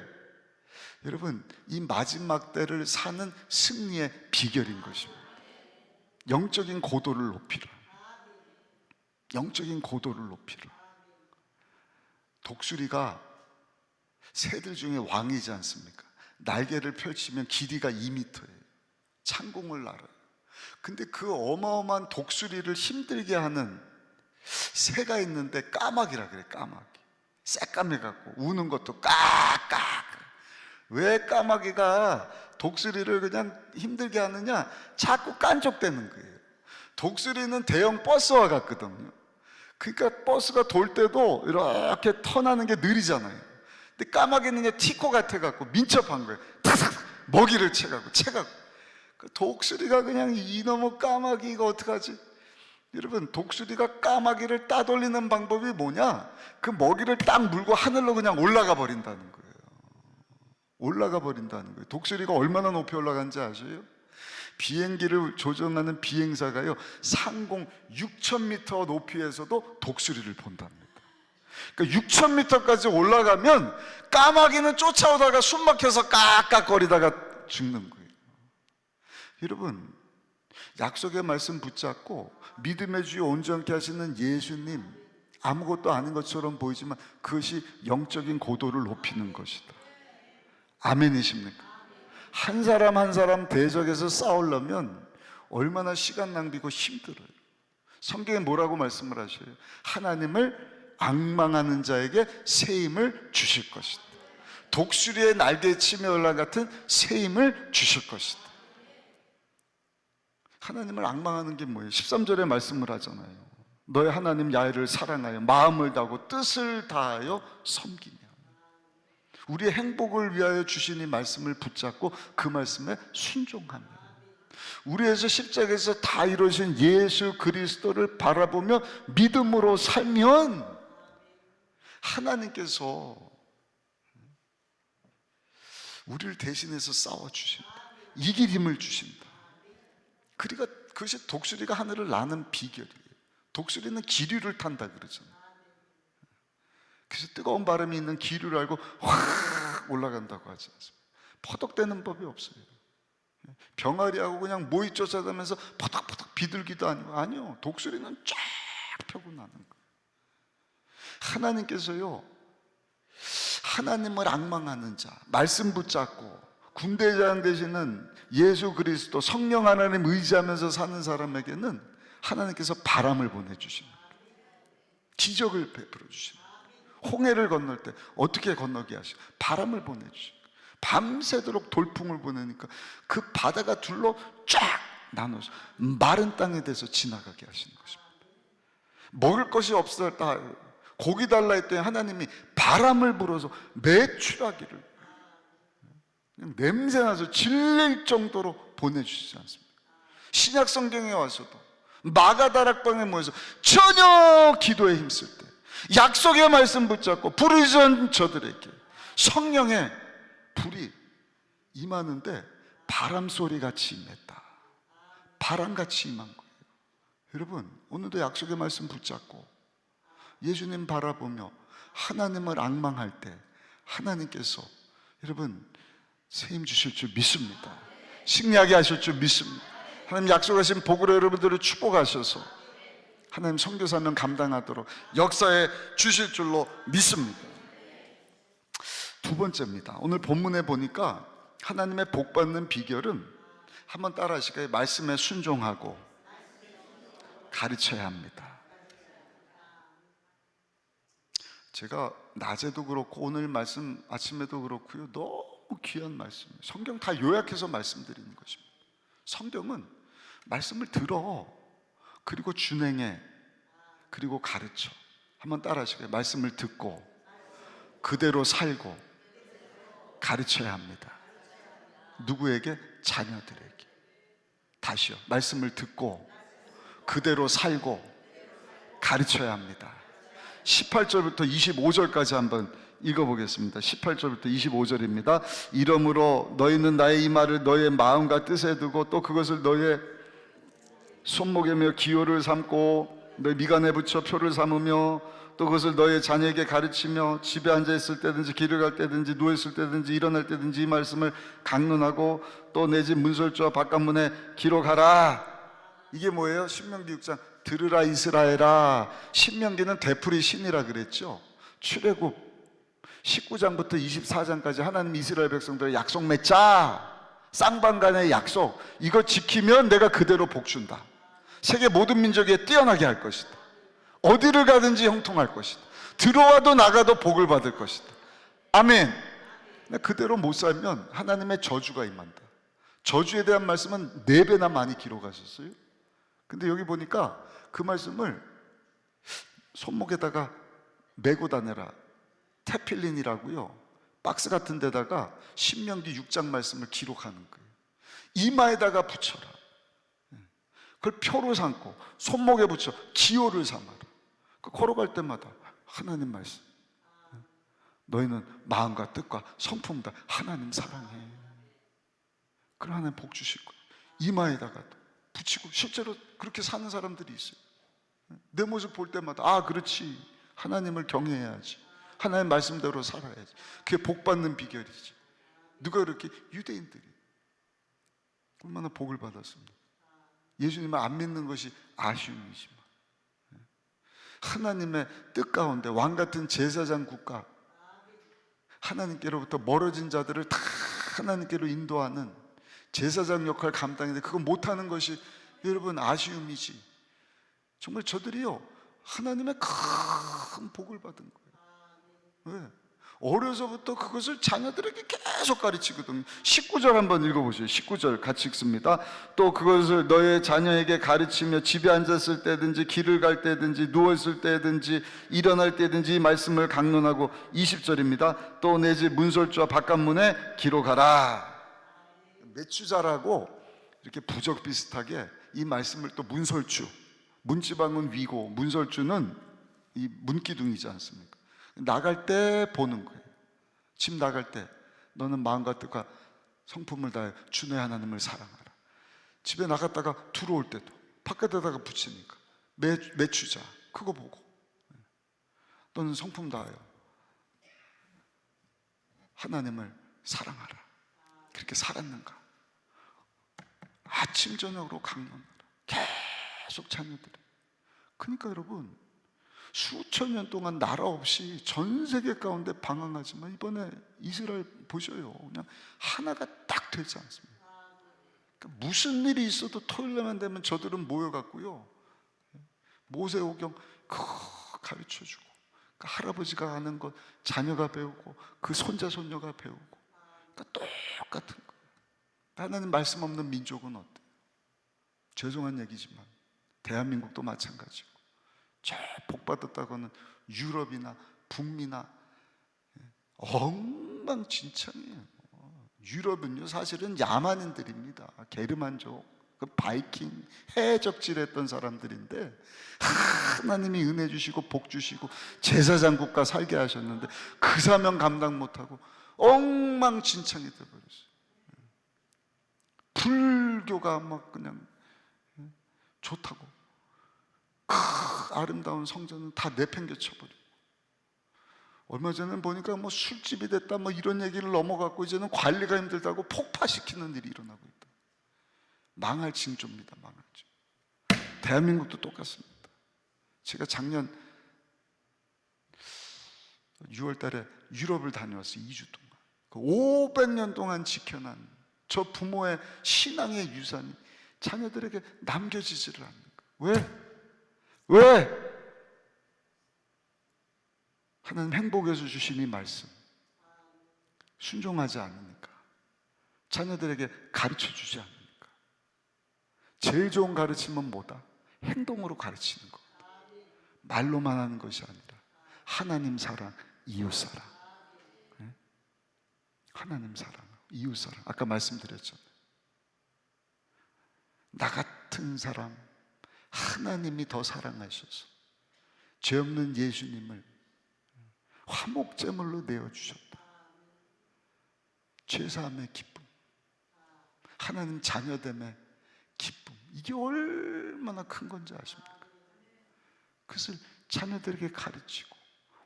여러분 이 마지막 때를 사는 승리의 비결인 것입니다. 영적인 고도를 높이라. 영적인 고도를 높이라. 독수리가 새들 중에 왕이지 않습니까? 날개를 펼치면 길이가 2m예요. 창공을 날아요. 근데 그 어마어마한 독수리를 힘들게 하는 새가 있는데 까마귀라 그래. 까마귀. 새까매갖고 우는 것도 깍깍. 왜 까마귀가 독수리를 그냥 힘들게 하느냐? 자꾸 깐족대는 거예요. 독수리는 대형 버스와 같거든요. 그러니까 버스가 돌 때도 이렇게 턴하는 게 느리잖아요. 근데 까마귀는 그냥 티코 같아갖고 민첩한 거예요. 탁탁 먹이를 채갖고 그 독수리가 그냥 이놈의 까마귀가 어떡하지? 여러분 독수리가 까마귀를 따돌리는 방법이 뭐냐? 그 먹이를 딱 물고 하늘로 그냥 올라가 버린다는 거예요. 올라가 버린다는 거예요. 독수리가 얼마나 높이 올라간지 아세요? 비행기를 조종하는 비행사가요, 상공 6,000m 높이에서도 독수리를 본답니다. 그러니까 6,000m까지 올라가면 까마귀는 쫓아오다가 숨 막혀서 깍깍거리다가 죽는 거예요. 여러분, 약속의 말씀 붙잡고 믿음의 주여 온전케 하시는 예수님, 아무것도 아닌 것처럼 보이지만 그것이 영적인 고도를 높이는 것이다. 아멘이십니까? 한 사람 한 사람 대적해서 싸우려면 얼마나 시간 낭비고 힘들어요. 성경에 뭐라고 말씀을 하셔요? 하나님을 앙망하는 자에게 새 힘을 주실 것이다. 독수리의 날개 치며 올라 같은 새 힘을 주실 것이다. 하나님을 앙망하는 게 뭐예요? 13절에 말씀을 하잖아요. 너의 하나님 야훼를 사랑하여 마음을 다하고 뜻을 다하여 섬기며. 우리의 행복을 위하여 주신 이 말씀을 붙잡고 그 말씀에 순종하며, 우리에서 십자가에서 다 이루어진 예수 그리스도를 바라보며 믿음으로 살면 하나님께서 우리를 대신해서 싸워주신다. 이길 힘을 주신다. 그러니까 그것이 독수리가 하늘을 나는 비결이에요. 독수리는 기류를 탄다 그러잖아요. 그래서 뜨거운 바람이 있는 기류를 알고 확 올라간다고 하지 않습니까? 퍼덕대는 법이 없어요. 병아리하고 그냥 모이 쫓아다니면서 퍼덕퍼덕 비둘기도 아니요. 독수리는 쫙 펴고 나는 거예요. 하나님께서요, 하나님을 앙망하는 자, 말씀 붙잡고 군대장 되시는 예수 그리스도 성령 하나님 의지하면서 사는 사람에게는 하나님께서 바람을 보내주십니다. 기적을 베풀어 주십니다. 홍해를 건널 때 어떻게 건너게 하시고 바람을 보내주십니다. 밤새도록 돌풍을 보내니까 그 바다가 둘로 쫙 나눠서 마른 땅에 대해서 지나가게 하시는 것입니다. 먹을 것이 없었다, 고기 달라 했더니 하나님이 바람을 불어서 매출하기를 그냥 냄새나서 질릴 정도로 보내주시지 않습니까? 신약 성경에 와서도 마가다락방에 모여서 전혀 기도에 힘쓸 때 약속의 말씀 붙잡고 부르짖은 저들에게 성령의 불이 임하는데 바람소리같이 임했다. 바람같이 임한 거예요. 여러분, 오늘도 약속의 말씀 붙잡고 예수님 바라보며 하나님을 앙망할 때 하나님께서 여러분 새 힘 주실 줄 믿습니다. 승리하게 하실 줄 믿습니다. 하나님 약속하신 복으로 여러분들을 축복하셔서 하나님 선교사명 감당하도록 역사에 주실 줄로 믿습니다. 두 번째입니다. 오늘 본문에 보니까 하나님의 복 받는 비결은, 한번 따라 하실까요? 말씀에 순종하고 가르쳐야 합니다. 제가 낮에도 그렇고 오늘 말씀 아침에도 그렇고요, 너무 귀한 말씀이에요. 성경 다 요약해서 말씀드리는 것입니다. 성경은 말씀을 들어, 그리고 준행해, 그리고 가르쳐. 한번 따라 하실까요? 말씀을 듣고 그대로 살고 가르쳐야 합니다. 누구에게? 자녀들에게. 다시요. 말씀을 듣고 그대로 살고 가르쳐야 합니다. 18절부터 25절까지 한번 읽어보겠습니다. 18절부터 25절입니다. 이러므로 너희는 나의 이 말을 너의 마음과 뜻에 두고 또 그것을 너의 손목에 며 기호를 삼고 너희 미간에 붙여 표를 삼으며 또 그것을 너의 자녀에게 가르치며 집에 앉아있을 때든지 길을 갈 때든지 누워있을 때든지 일어날 때든지 이 말씀을 강론하고 또 내 집 문설주와 바깥문에 기록하라. 이게 뭐예요? 신명기 6장 들으라 이스라엘아. 신명기는 되풀이 신이라 그랬죠. 출애굽 19장부터 24장까지 하나님 이스라엘 백성들의 약속 맺자, 쌍방간의 약속, 이거 지키면 내가 그대로 복 준다. 세계 모든 민족에 뛰어나게 할 것이다. 어디를 가든지 형통할 것이다. 들어와도 나가도 복을 받을 것이다. 아멘. 그대로 못 살면 하나님의 저주가 임한다. 저주에 대한 말씀은 4배나 많이 기록하셨어요. 근데 여기 보니까 그 말씀을 손목에다가 메고 다녀라. 테필린이라고요, 박스 같은 데다가 신명기 6장 말씀을 기록하는 거예요. 이마에다가 붙여라. 그걸 표로 삼고 손목에 붙여 기호를 삼아라. 걸어갈 때마다 하나님 말씀, 너희는 마음과 뜻과 성품과 하나님 사랑해. 그럼 하나님 복 주실 거예요. 이마에다가도 붙이고 실제로 그렇게 사는 사람들이 있어요. 내 모습 볼 때마다 아 그렇지, 하나님을 경외해야지, 하나님 말씀대로 살아야지. 그게 복 받는 비결이지. 누가 그렇게? 유대인들이. 얼마나 복을 받았습니까? 예수님을 안 믿는 것이 아쉬움이지만 하나님의 뜻 가운데 왕같은 제사장 국가, 하나님께로부터 멀어진 자들을 다 하나님께로 인도하는 제사장 역할 감당인데 그거 못하는 것이 여러분 아쉬움이지. 정말 저들이요 하나님의 큰 복을 받은 거예요. 왜? 어려서부터 그것을 자녀들에게 계속 가르치거든요. 19절 한번 읽어보세요. 19절 같이 읽습니다. 또 그것을 너의 자녀에게 가르치며 집에 앉았을 때든지 길을 갈 때든지 누웠을 때든지 일어날 때든지 이 말씀을 강론하고, 20절입니다. 또 내 집 문설주와 바깥문에 기록하라. 매추자라고 이렇게 부적 비슷하게 이 말씀을 또 문설주, 문지방은 위고 문설주는 이 문기둥이지 않습니까? 나갈 때 보는 거예요. 집 나갈 때 너는 마음과 뜻과 성품을 다해 주 내 하나님을 사랑하라. 집에 나갔다가 들어올 때도 바깥에다가 붙이니까 매추자 그거 보고 너는 성품 다하여 하나님을 사랑하라. 그렇게 살았는가? 아침 저녁으로 강론하라. 계속 자녀들이. 그러니까 여러분 수천 년 동안 나라 없이 전 세계 가운데 방황하지만 이번에 이스라엘 보셔요. 그냥 하나가 딱 되지 않습니다. 그러니까 무슨 일이 있어도 토요일만 되면 저들은 모여갖고요 모세오경 가르쳐주고, 그러니까 할아버지가 하는 것 자녀가 배우고 그 손자 손녀가 배우고, 그러니까 똑같은 거. 하나님 말씀 없는 민족은 어때요? 죄송한 얘기지만 대한민국도 마찬가지고, 저 복받았다고는 유럽이나 북미나 엉망진창이에요. 유럽은요 사실은 야만인들입니다. 게르만족, 그 바이킹 해적질했던 사람들인데 하나님이 은혜 주시고 복 주시고 제사장 국가 살게 하셨는데 그 사명 감당 못하고 엉망진창이 되어버렸어요. 불교가 막 그냥 좋다고 아름다운 성전은 다 내팽개쳐버리고, 얼마 전에 보니까 뭐 술집이 됐다 뭐 이런 얘기를 넘어갔고 이제는 관리가 힘들다고 폭파시키는 일이 일어나고 있다. 망할 징조입니다. 망할 징조. 대한민국도 똑같습니다. 제가 작년 6월 달에 유럽을 다녀왔어요. 2주 동안. 그 500년 동안 지켜난 저 부모의 신앙의 유산이 자녀들에게 남겨지지를 않는 거예요. 왜? 하나님 행복에서 주신 이 말씀 순종하지 않으니까, 자녀들에게 가르쳐주지 않으니까. 제일 좋은 가르침은 뭐다? 행동으로 가르치는 것. 말로만 하는 것이 아니라 하나님 사랑, 이웃 사랑. 하나님 사랑, 이웃 사랑. 아까 말씀드렸잖아요. 나 같은 사람 하나님이 더 사랑하셔서 죄 없는 예수님을 화목제물로 내어주셨다. 죄사함의 기쁨, 하나님 자녀됨의 기쁨, 이게 얼마나 큰 건지 아십니까? 그것을 자녀들에게 가르치고,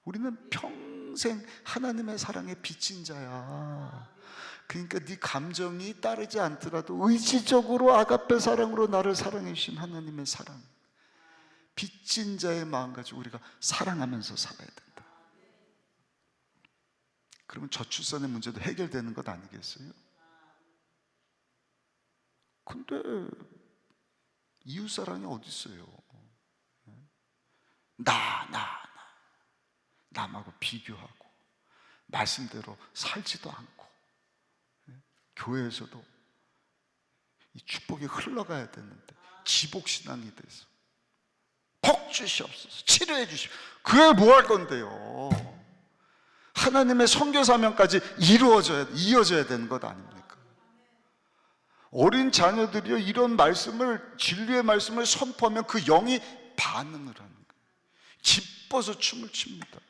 우리는 평생 하나님의 사랑에 빚진 자야. 그러니까 네 감정이 따르지 않더라도 의지적으로 아가페 사랑으로 나를 사랑해 주신 하나님의 사랑, 빚진 자의 마음 가지고 우리가 사랑하면서 살아야 된다. 그러면 저출산의 문제도 해결되는 것 아니겠어요? 근데 이웃사랑이 어디 있어요? 남하고 비교하고 말씀대로 살지도 않고, 교회에서도 이 축복이 흘러가야 되는데 지복신앙이 돼서 복 주시옵소서, 치료해 주시옵소서. 그게 뭐 할 건데요? 하나님의 선교 사명까지 이어져야 되는 것 아닙니까? 어린 자녀들이요 이런 말씀을, 진리의 말씀을 선포하면 그 영이 반응을 하는 거예요. 기뻐서 춤을 춥니다.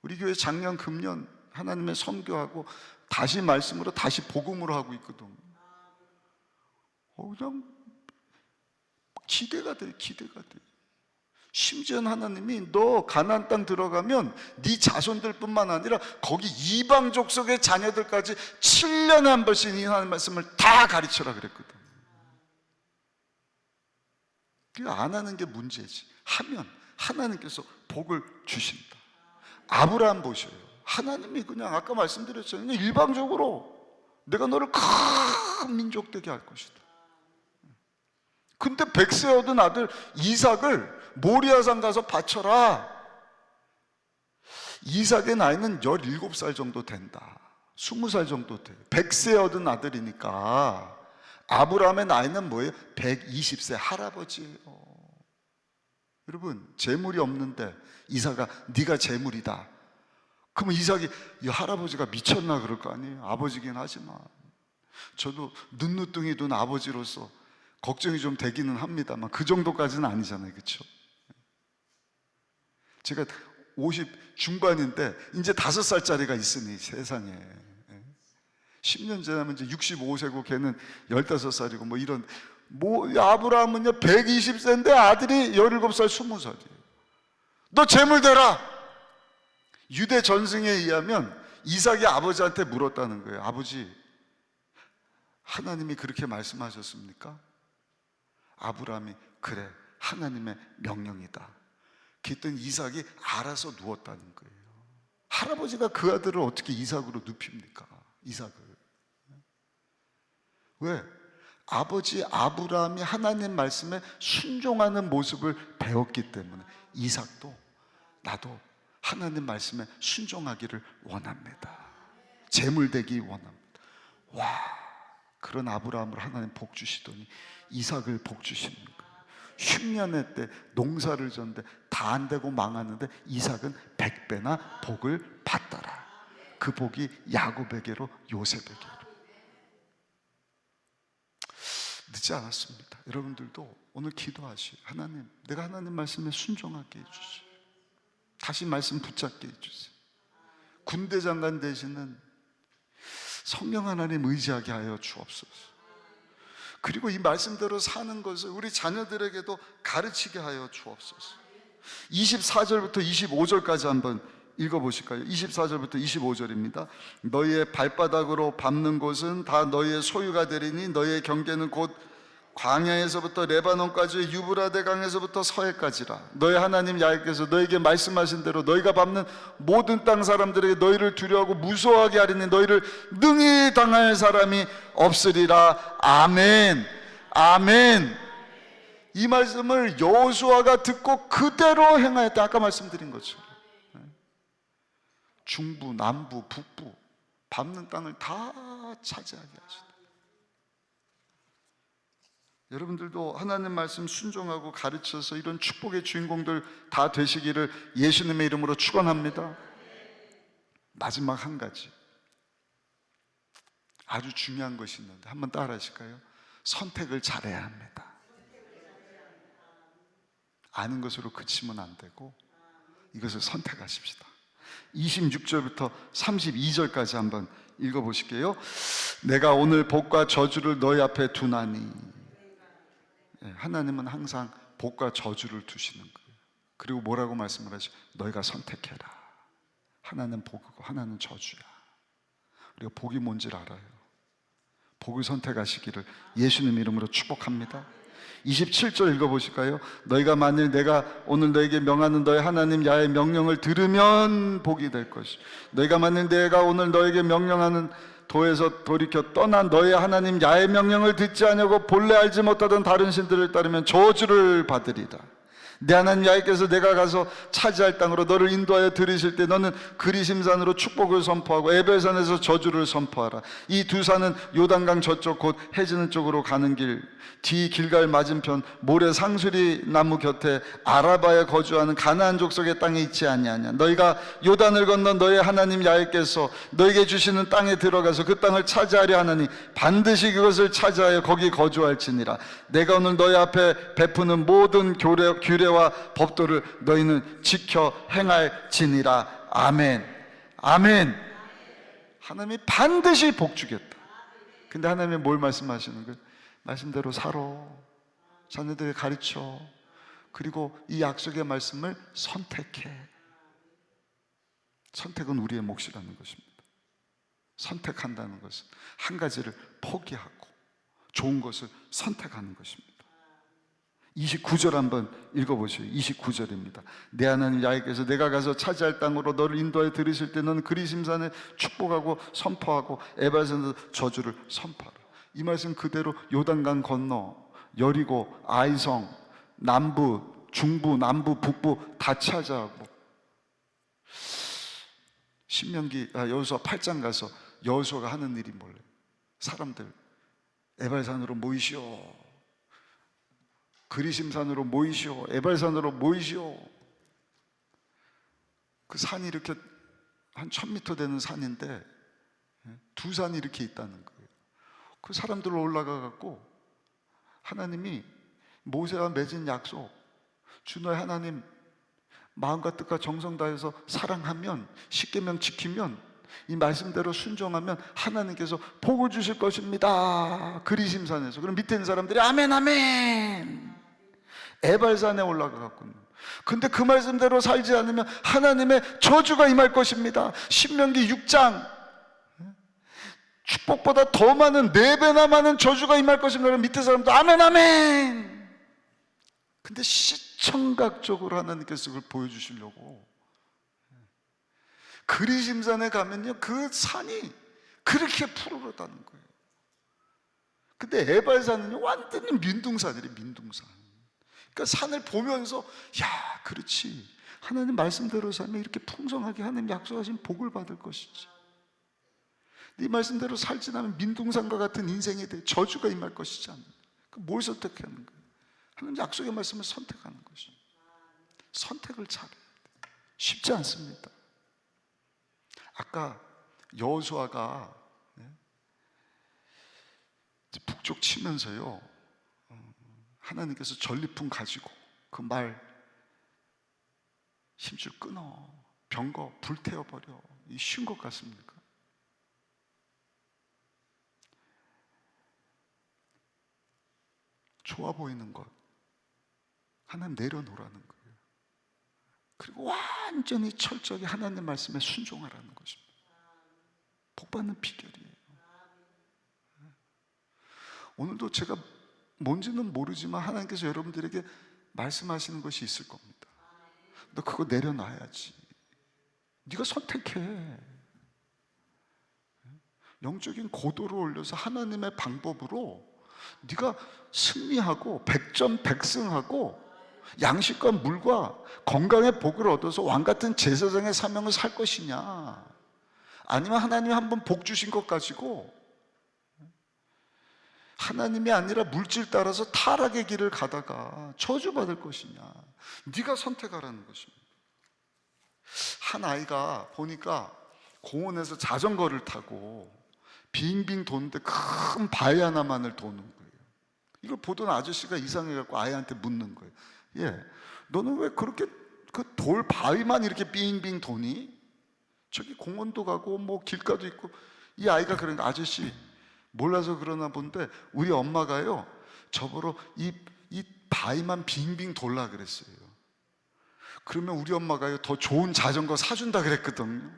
우리 교회 작년 금년 하나님의 선교하고 다시 말씀으로 다시 복음으로 하고 있거든요. 그냥 기대가 돼. 심지어 하나님이 너 가나안 땅 들어가면 네 자손들뿐만 아니라 거기 이방 족속의 자녀들까지 7년에 한 번씩 이 하나님 말씀을 다 가르쳐라 그랬거든. 안 하는 게 문제지. 하면 하나님께서 복을 주신다. 아브라함 보셔요. 하나님이 그냥 아까 말씀드렸잖아요. 그냥 일방적으로 내가 너를 큰 민족 되게 할 것이다. 근데 100세 얻은 아들 이삭을 모리아산 가서 바쳐라. 이삭의 나이는 17살 정도 된다. 20살 정도 돼. 100세 얻은 아들이니까 아브라함의 나이는 뭐예요? 120세 할아버지예요. 여러분, 재물이 없는데 이삭아 네가 재물이다. 그러면 이삭이 이 할아버지가 미쳤나 그럴 거 아니에요. 아버지긴 하지만 저도 눈누뚱이 둔 아버지로서 걱정이 좀 되기는 합니다만 그 정도까지는 아니잖아요. 그렇죠? 제가 50 중반인데 이제 5살짜리가 있으니 세상에 10년 지나면 이제 65세고 걔는 15살이고 뭐 이런 아브라함은요 120세인데 아들이 17살 20살이에요. 너 재물 대라. 유대 전승에 의하면 이삭이 아버지한테 물었다는 거예요. 아버지, 하나님이 그렇게 말씀하셨습니까? 아브라함이 그래, 하나님의 명령이다. 그랬더니 이삭이 알아서 누웠다는 거예요. 할아버지가 그 아들을 어떻게 이삭으로 눕힙니까? 이삭을. 왜? 아버지 아브라함이 하나님 말씀에 순종하는 모습을 배웠기 때문에 이삭도 나도 하나님 말씀에 순종하기를 원합니다. 재물되기 원합니다. 와, 그런 아브라함을 하나님 복 주시더니 이삭을 복 주시는 거예요. 흉년의 때 농사를 졌는데 다 안 되고 망하는데 이삭은 100배나 복을 받더라. 그 복이 야곱에게로 요셉에게로. 늦지 않았습니다. 여러분들도 오늘 기도하시오. 하나님, 내가 하나님 말씀에 순종하게 해주시오. 다시 말씀 붙잡게 해주세요. 군대 장관 되시는 성령 하나님 의지하게 하여 주옵소서. 그리고 이 말씀대로 사는 것을 우리 자녀들에게도 가르치게 하여 주옵소서. 24절부터 25절까지 한번 읽어보실까요? 24절부터 25절입니다. 너희의 발바닥으로 밟는 곳은 다 너희의 소유가 되리니 너희의 경계는 곧 광야에서부터 레바논까지 유브라데 강에서부터 서해까지라. 너희 하나님 야훼께서 너희에게 말씀하신 대로 너희가 밟는 모든 땅 사람들에게 너희를 두려워하고 무서워하게 하리니 너희를 능히 당할 사람이 없으리라. 아멘. 아멘. 이 말씀을 여호수아가 듣고 그대로 행하였다. 아까 말씀드린 것처럼 중부, 남부, 북부 밟는 땅을 다 차지하게 하시다. 여러분들도 하나님 말씀 순종하고 가르쳐서 이런 축복의 주인공들 다 되시기를 예수님의 이름으로 축원합니다. 마지막 한 가지 아주 중요한 것이 있는데 한번 따라 하실까요? 선택을 잘해야 합니다. 아는 것으로 그치면 안 되고 이것을 선택하십시다. 26절부터 32절까지 한번 읽어보실게요. 내가 오늘 복과 저주를 너희 앞에 두나니. 하나님은 항상 복과 저주를 두시는 거예요. 그리고 뭐라고 말씀을 하시죠? 너희가 선택해라. 하나는 복이고 하나는 저주야. 우리가 복이 뭔지를 알아요. 복을 선택하시기를 예수님 이름으로 축복합니다. 27절 읽어보실까요? 너희가 만일 내가 오늘 너에게 명하는 너희 하나님 야훼의 명령을 들으면 복이 될 것이. 너희가 만일 내가 오늘 너에게 명령하는 도에서 돌이켜 떠난 너희 하나님 야훼의 명령을 듣지 아니하고 본래 알지 못하던 다른 신들을 따르면 저주를 받으리라. 내 하나님 야훼께서 내가 가서 차지할 땅으로 너를 인도하여 들이실 때 너는 그리심산으로 축복을 선포하고 에벨산에서 저주를 선포하라. 이 두 산은 요단강 저쪽 곧 해지는 쪽으로 가는 길 뒤 길갈 맞은편 모래 상수리 나무 곁에 아라바에 거주하는 가나안 족속의 땅에 있지 아니하냐. 너희가 요단을 건너 너희 하나님 야훼께서 너희에게 주시는 땅에 들어가서 그 땅을 차지하려 하느니 반드시 그것을 차지하여 거기 거주할지니라. 내가 오늘 너희 앞에 베푸는 모든 규례와 법도를 너희는 지켜 행할지니라. 아멘. 아멘. 하나님이 반드시 복 주겠다. 근데 하나님이 뭘 말씀하시는 거예요? 말씀대로 살아. 자녀들에게 가르쳐. 그리고 이 약속의 말씀을 선택해. 선택은 우리의 몫이라는 것입니다. 선택한다는 것은 한 가지를 포기하고 좋은 것을 선택하는 것입니다. 29절 한번 읽어보시오. 29절입니다. 내 하나님 야훼께서 내가 가서 차지할 땅으로 너를 인도하여 들으실 때 너는 그리심산에 축복하고 선포하고 에발산에서 저주를 선포하라. 이 말씀 그대로 요단강 건너 여리고 아이성 남부 중부 남부 북부 다 차지하고 여호수아 8장 가서 여호수아가 하는 일이 뭐래? 사람들 에발산으로 모이시오. 그리심산으로 모이시오. 에발산으로 모이시오. 그 산이 이렇게 한 1000m 되는 산인데 두 산이 이렇게 있다는 거예요. 그 사람들 올라가 갖고 하나님이 모세와 맺은 약속, 주 너의 하나님 마음과 뜻과 정성 다해서 사랑하면, 십계명 지키면, 이 말씀대로 순종하면 하나님께서 복을 주실 것입니다. 그리심산에서. 그럼 밑에 있는 사람들이 아멘 아멘. 에발산에 올라가갔군요. 근데 그 말씀대로 살지 않으면 하나님의 저주가 임할 것입니다. 신명기 6장 축복보다 더 많은 4배나 많은 저주가 임할 것입니다. 밑에 사람도 아멘 아멘. 근데 시청각적으로 하나님께서 그걸 보여주시려고 그리심산에 가면요 그 산이 그렇게 푸르르다는 거예요. 근데 에발산은 완전히 민둥산이래. 민둥산. 그러니까 산을 보면서 야 그렇지, 하나님 말씀대로 살면 이렇게 풍성하게 하나님 약속하신 복을 받을 것이지. 네 말씀대로 살지 않으면 민둥산과 같은 인생이 돼 저주가 임할 것이지 않나. 뭘 선택하는 거예요? 하나님 약속의 말씀을 선택하는 것이. 선택을 잘해야 돼. 쉽지 않습니다. 아까 여호수아가 북쪽 치면서요 하나님께서 전리품 가지고 그 말 힘줄 끊어, 병거 불태워버려, 이 쉬운 것 같습니까? 좋아 보이는 것 하나님 내려놓으라는 거예요. 그리고 완전히 철저하게 하나님 말씀에 순종하라는 것입니다. 복받는 비결이에요. 오늘도 제가 뭔지는 모르지만 하나님께서 여러분들에게 말씀하시는 것이 있을 겁니다. 너 그거 내려놔야지. 네가 선택해. 영적인 고도를 올려서 하나님의 방법으로 네가 승리하고 백전백승하고 양식과 물과 건강의 복을 얻어서 왕같은 제사장의 사명을 살 것이냐, 아니면 하나님이 한번 복 주신 것 가지고 하나님이 아니라 물질 따라서 타락의 길을 가다가 저주받을 것이냐. 네가 선택하라는 것입니다. 한 아이가 보니까 공원에서 자전거를 타고 빙빙 도는데 큰 바위 하나만을 도는 거예요. 이걸 보던 아저씨가 이상해갖고 아이한테 묻는 거예요. 너는 왜 그렇게 그 돌 바위만 이렇게 빙빙 도니? 저기 공원도 가고 뭐 길가도 있고. 이 아이가 그러니까 아저씨 몰라서 그러나 본데 우리 엄마가요 저보러 이 바위만 빙빙 돌라 그랬어요. 그러면 우리 엄마가요 더 좋은 자전거 사준다 그랬거든요.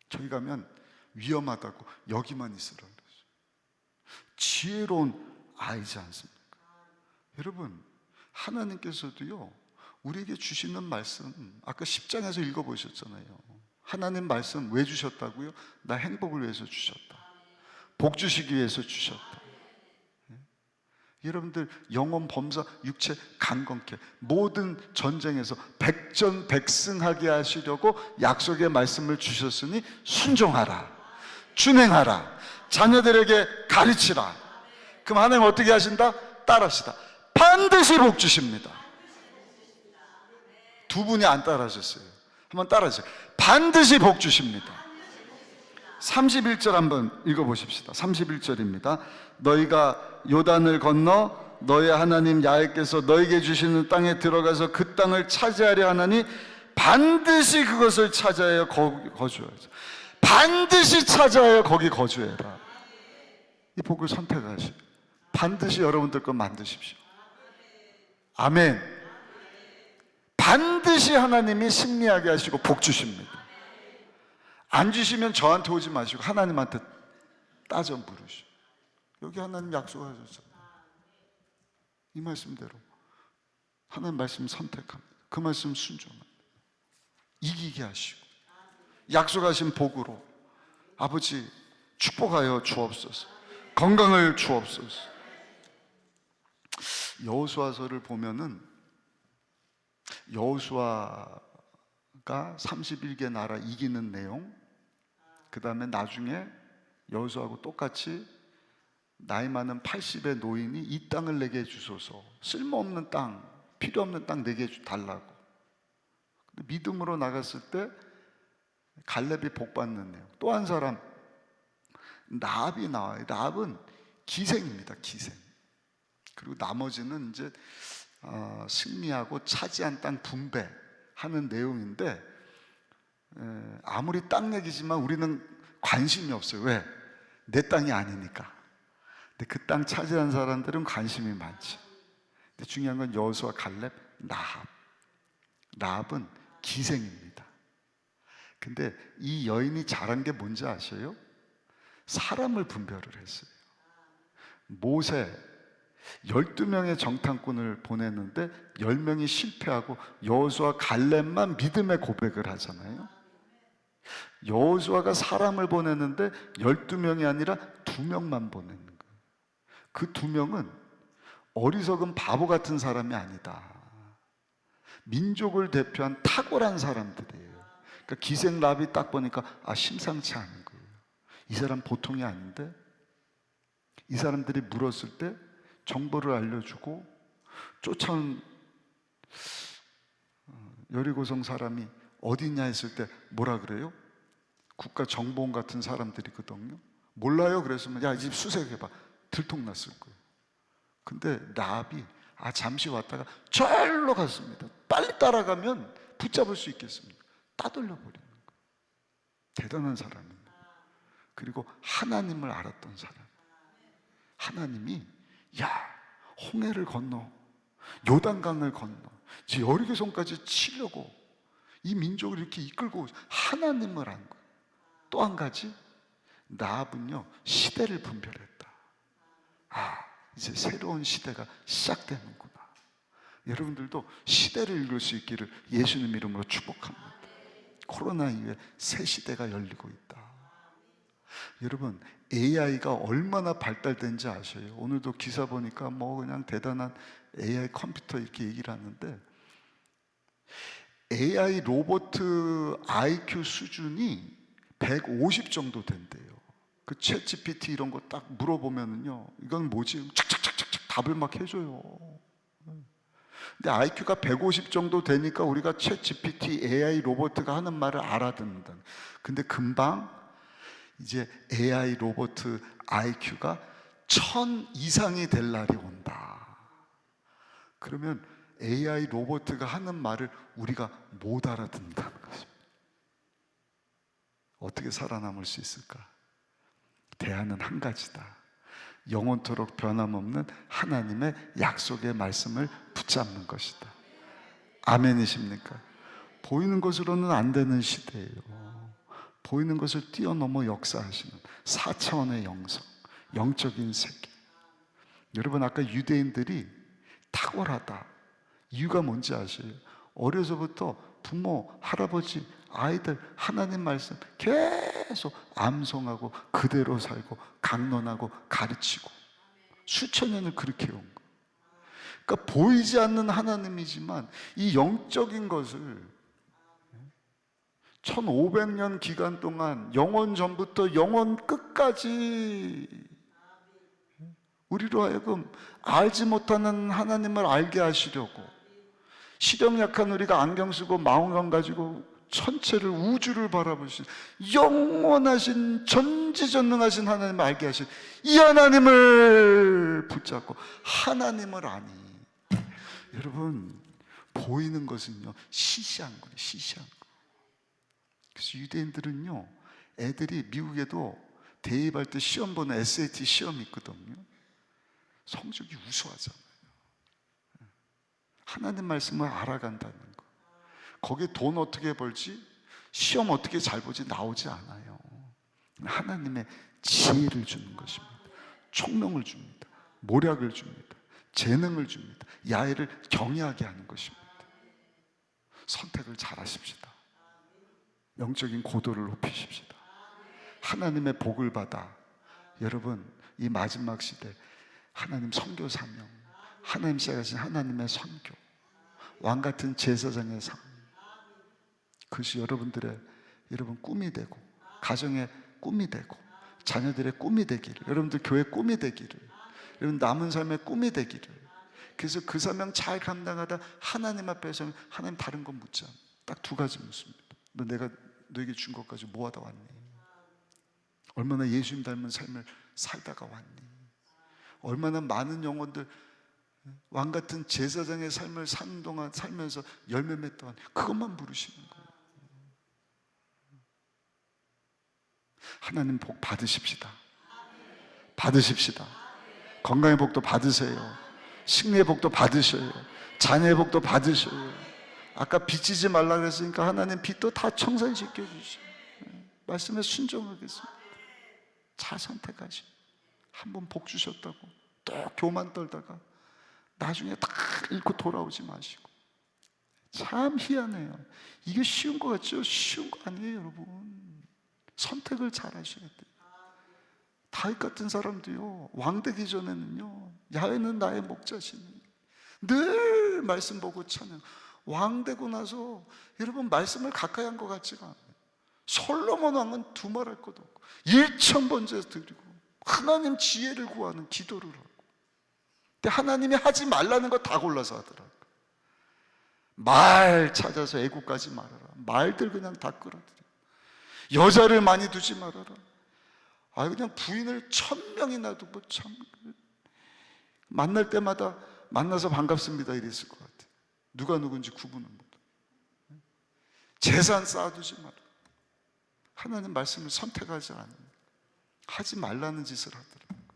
저기 가면 위험하다고 여기만 있으라 그랬어요. 지혜로운 아이지 않습니까? 여러분, 하나님께서도요 우리에게 주시는 말씀 아까 10장에서 읽어보셨잖아요. 하나님 말씀 왜 주셨다고요? 나 행복을 위해서 주셨다. 복 주시기 위해서 주셨다. 여러분들 영혼 범사 육체 강건케 모든 전쟁에서 백전백승하게 하시려고 약속의 말씀을 주셨으니 순종하라, 준행하라, 자녀들에게 가르치라. 그럼 하나님 어떻게 하신다? 따라하시다. 반드시 복 주십니다. 두 분이 안 따라하셨어요. 한번 따라하세요. 반드시 복 주십니다. 31절 한번 읽어보십시다. 31절입니다. 너희가 요단을 건너 너희 하나님 야훼께서 너희에게 주시는 땅에 들어가서 그 땅을 차지하려 하나니 반드시 그것을 차지하여 거기 거주하라. 반드시 찾아야 거기 거주해라. 이 복을 선택하시오. 반드시 여러분들 것 만드십시오. 아멘. 반드시 하나님이 승리하게 하시고 복 주십니다. 안 주시면 저한테 오지 마시고 하나님한테 따져 물으시오. 여기 하나님 약속하셨잖아요. 이 말씀대로 하나님 말씀 선택합니다. 그 말씀 순종합니다. 이기게 하시고 약속하신 복으로 아버지 축복하여 주옵소서. 건강을 주옵소서. 여호수아서를 보면은 여호수아가 31개 나라 이기는 내용, 그 다음에 나중에 여호수아하고 똑같이 나이 많은 80의 노인이 이 땅을 내게 주소서. 쓸모없는 땅, 필요 없는 땅 내게 달라고. 근데 믿음으로 나갔을 때 갈렙이 복 받는 내용. 또 한 사람 나압이 나와요. 나압은 기생입니다. 기생. 그리고 나머지는 이제 승리하고 차지한 땅 분배하는 내용인데, 아무리 땅 얘기지만 우리는 관심이 없어요. 왜? 내 땅이 아니니까. 근데 그 땅 차지한 사람들은 관심이 많지. 근데 중요한 건 여호수아, 갈렙, 나압. 나압은 기생입니다. 근데 이 여인이 잘한 게 뭔지 아세요? 사람을 분별을 했어요. 모세 12명의 정탐꾼을 보냈는데 10명이 실패하고 여호수아, 갈렙만 믿음의 고백을 하잖아요. 여호수아가 사람을 보냈는데 12명이 아니라 2명만 보내는 거예요. 그 2명은 어리석은 바보 같은 사람이 아니다. 민족을 대표한 탁월한 사람들이에요. 그러니까 기생 랍이 딱 보니까 심상치 않은 거예요. 이 사람 보통이 아닌데, 이 사람들이 물었을 때 정보를 알려주고 쫓아온 여리고성 사람이 어디냐 했을 때 뭐라 그래요? 국가정보원 같은 사람들이거든요. 몰라요? 그랬으면 야, 이 집 수색해봐. 들통났을 거예요. 근데 나압이 잠시 왔다가 절로 갔습니다. 빨리 따라가면 붙잡을 수 있겠습니다. 따돌려버리는 거예요. 대단한 사람입니다. 그리고 하나님을 알았던 사람. 하나님이 홍해를 건너 요단강을 건너 여리고성까지 치려고 이 민족을 이렇게 이끌고 하나님을 안 거예요. 또 한 가지, 나압은요 시대를 분별했다. 이제 새로운 시대가 시작되는구나. 여러분들도 시대를 읽을 수 있기를 예수님 이름으로 축복합니다. 코로나 이후에 새 시대가 열리고 있다. 여러분, AI가 얼마나 발달된지 아셔요? 오늘도 기사 보니까 그냥 대단한 AI 컴퓨터 이렇게 얘기를 하는데, AI 로봇 IQ 수준이 150 정도 된대요. 그 챗GPT 이런 거 딱 물어보면은요, 이건 뭐지? 착착착착 답을 막 해줘요. 근데 IQ가 150 정도 되니까 우리가 챗GPT, AI 로봇가 하는 말을 알아듣는다. 근데 금방 이제 AI 로봇 IQ가 1000 이상이 될 날이 온다. 그러면 AI 로봇가 하는 말을 우리가 못 알아듣는다는 것입니다. 어떻게 살아남을 수 있을까? 대안은 한 가지다. 영원토록 변함없는 하나님의 약속의 말씀을 붙잡는 것이다. 아멘이십니까? 보이는 것으로는 안 되는 시대예요. 보이는 것을 뛰어넘어 역사하시는 4차원의 영성, 영적인 세계. 여러분, 아까 유대인들이 탁월하다. 이유가 뭔지 아세요? 어려서부터 부모, 할아버지, 아이들 하나님 말씀 계속 암송하고 그대로 살고 강론하고 가르치고 수천 년을 그렇게 해온 거예요. 그러니까 보이지 않는 하나님이지만 이 영적인 것을 1500년 기간 동안 영원 전부터 영원 끝까지 우리로 하여금 알지 못하는 하나님을 알게 하시려고, 시력 약한 우리가 안경 쓰고 망원경 가지고 천체를, 우주를 바라보신 영원하신 전지전능하신 하나님을 알게 하신 이 하나님을 붙잡고 하나님을 아니. 여러분, 보이는 것은요 시시한 거예요. 시시한 거. 그래서 유대인들은요, 애들이 미국에도 대입할 때 시험 보는 SAT 시험이 있거든요. 성적이 우수하잖아요. 하나님 말씀을 알아간다는 거. 거기에 돈 어떻게 벌지, 시험 어떻게 잘 보지 나오지 않아요. 하나님의 지혜를 주는 것입니다. 총명을 줍니다. 모략을 줍니다. 재능을 줍니다. 야훼를 경외하게 하는 것입니다. 선택을 잘 하십시다. 영적인 고도를 높이십시다. 하나님의 복을 받아 여러분 이 마지막 시대 하나님 선교 사명, 하나님 시작하신 하나님의 선교, 왕같은 제사장의 삶, 그것이 여러분들의 꿈이 되고, 가정의 꿈이 되고, 자녀들의 꿈이 되기를, 여러분들 교회 꿈이 되기를, 여러분 남은 삶의 꿈이 되기를. 그래서 그 사명 잘 감당하다 하나님 앞에서 하나님 다른 건 묻지 않아요. 딱 두 가지 묻습니다. 너 내가 너에게 준 것까지 뭐하다 왔니? 얼마나 예수님 닮은 삶을 살다가 왔니? 얼마나 많은 영혼들 왕같은 제사장의 삶을 사는 동안 살면서 열매 맺던 그것만 물으시는 거예요. 하나님 복 받으십시다. 받으십시다. 건강의 복도 받으세요. 승리의 복도 받으셔요. 자녀의 복도 받으셔요. 아까 빚지지 말라 그랬으니까 하나님 빚도 다 청산시켜 주시오. 말씀에 순종하겠습니다. 잘 선택하시오. 한번 복 주셨다고 또 교만 떨다가 나중에 다 잃고 돌아오지 마시고. 참 희한해요. 이게 쉬운 거 같죠? 쉬운 거 아니에요, 여러분. 선택을 잘 하셔야 돼요. 다윗 같은 사람도요, 왕 되기 전에는요, 야훼는 나의 목자시니 늘 말씀 보고 찬양. 왕 되고 나서 여러분 말씀을 가까이 한 것 같지가 않아요. 솔로몬 왕은 두말할 것도 없고 1,000번째 드리고 하나님 지혜를 구하는 기도를 하고, 근데 하나님이 하지 말라는 거 다 골라서 하더라고요. 말 찾아서 애국가지 말아라. 말들 그냥 다 끌어들여. 여자를 많이 두지 말아라. 그냥 부인을 1,000명이나 두고 참 만날 때마다 만나서 반갑습니다 이랬을 것 같아요. 누가 누군지 구분을 못해. 재산 쌓아두지 마라. 하나님 말씀을 선택하지 않으면 하지 말라는 짓을 하더라고요.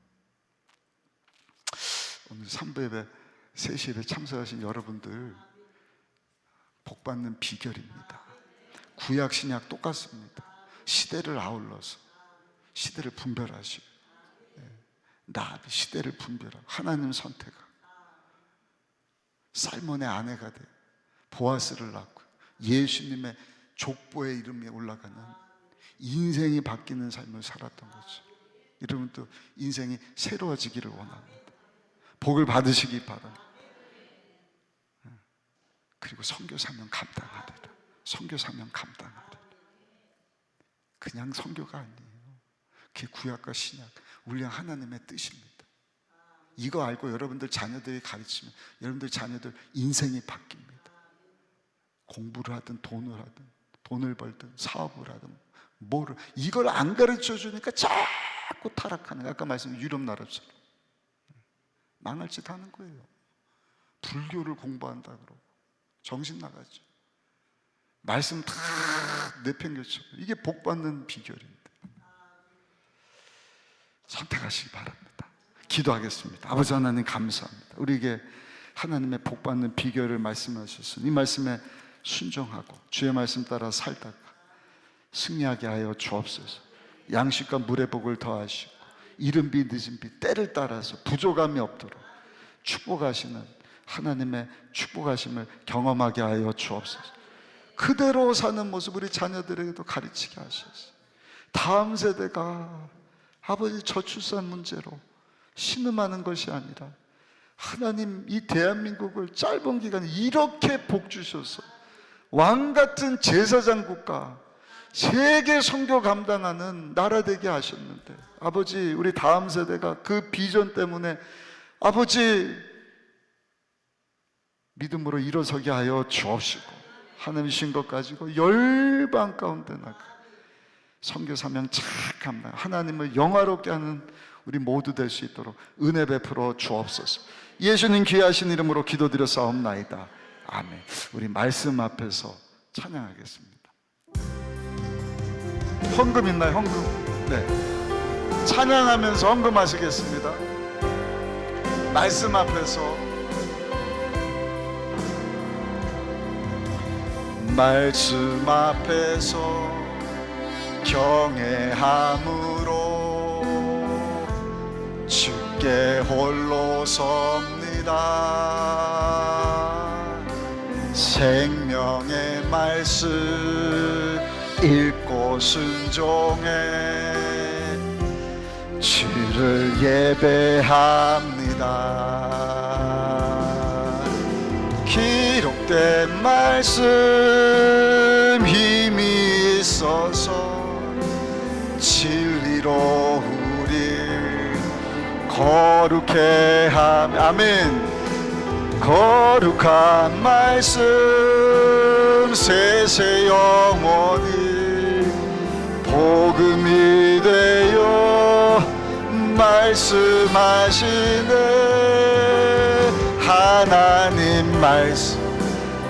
오늘 3부 예배 3시 예배 참석하신 여러분들 복받는 비결입니다. 구약 신약 똑같습니다. 시대를 아울러서 시대를 분별하시고, 나비 시대를 분별하고 하나님 선택하고, 살몬의 아내가 돼 보아스를 낳고 예수님의 족보의 이름이 올라가는 인생이 바뀌는 삶을 살았던 거죠. 여러분도 인생이 새로워지기를 원합니다. 복을 받으시기 바랍니다. 그리고 선교 사명 감당하리라. 선교 사명 감당하리라. 그냥 선교가 아니에요. 그게 구약과 신약, 우리 하나님의 뜻입니다. 이거 알고 여러분들 자녀들이 가르치면 여러분들 자녀들 인생이 바뀝니다. 공부를 하든 돈을 하든 돈을 벌든 사업을 하든 뭐를, 이걸 안 가르쳐 주니까 자꾸 타락하는 거예요. 아까 말씀드린 유럽 나라처럼 망할 짓 하는 거예요. 불교를 공부한다 그러고 정신 나가죠. 말씀 다 내팽개쳐. 이게 복 받는 비결입니다. 선택하시기 바랍니다. 기도하겠습니다. 아버지 하나님 감사합니다. 우리에게 하나님의 복 받는 비결을 말씀하셨으니 이 말씀에 순종하고 주의 말씀 따라 살다가 승리하게 하여 주옵소서. 양식과 물의 복을 더하시고 이른 비 늦은 비 때를 따라서 부족함이 없도록 축복하시는 하나님의 축복하심을 경험하게 하여 주옵소서. 그대로 사는 모습 우리 자녀들에게도 가르치게 하셔서 다음 세대가 아버지 저출산 문제로 신음하는 것이 아니라 하나님 이 대한민국을 짧은 기간에 이렇게 복 주셔서 왕같은 제사장 국가, 세계 선교 감당하는 나라 되게 하셨는데 아버지 우리 다음 세대가 그 비전 때문에 아버지 믿음으로 일어서게 하여 주옵시고 하나님 주신 것 가지고 열방 가운데 나가 선교 사명 잘 감당, 하나님을 영화롭게 하는 우리 모두 될 수 있도록 은혜 베풀어 주옵소서. 예수님 귀하신 이름으로 기도드렸사옵나이다. 아멘. 우리 말씀 앞에서 찬양하겠습니다. 헌금 있나요? 헌금? 네. 찬양하면서 헌금하시겠습니다. 말씀 앞에서, 말씀 앞에서 경외함으로 주께 홀로 섭니다. 생명의 말씀 읽고 순종해 주를 예배합니다. 기록된 말씀 힘이 있어서 진리로 우리 거룩해 하며, 아멘. 거룩한 말씀 세세 영원히 복음이 되어 말씀하시네. 하나님 말씀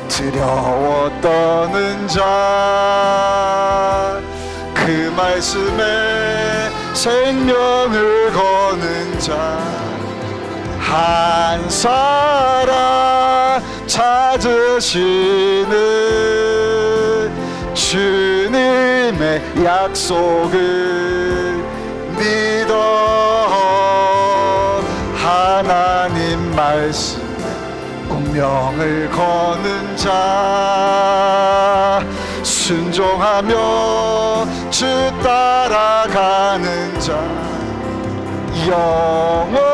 두려워 떠는 자, 그 말씀에 생명을 거는 자 한 사람 찾으시는 주님의 약속을 믿어 하나님 말씀에 운명을 거는 자, 순종하며 주 따라가는 자, 영원한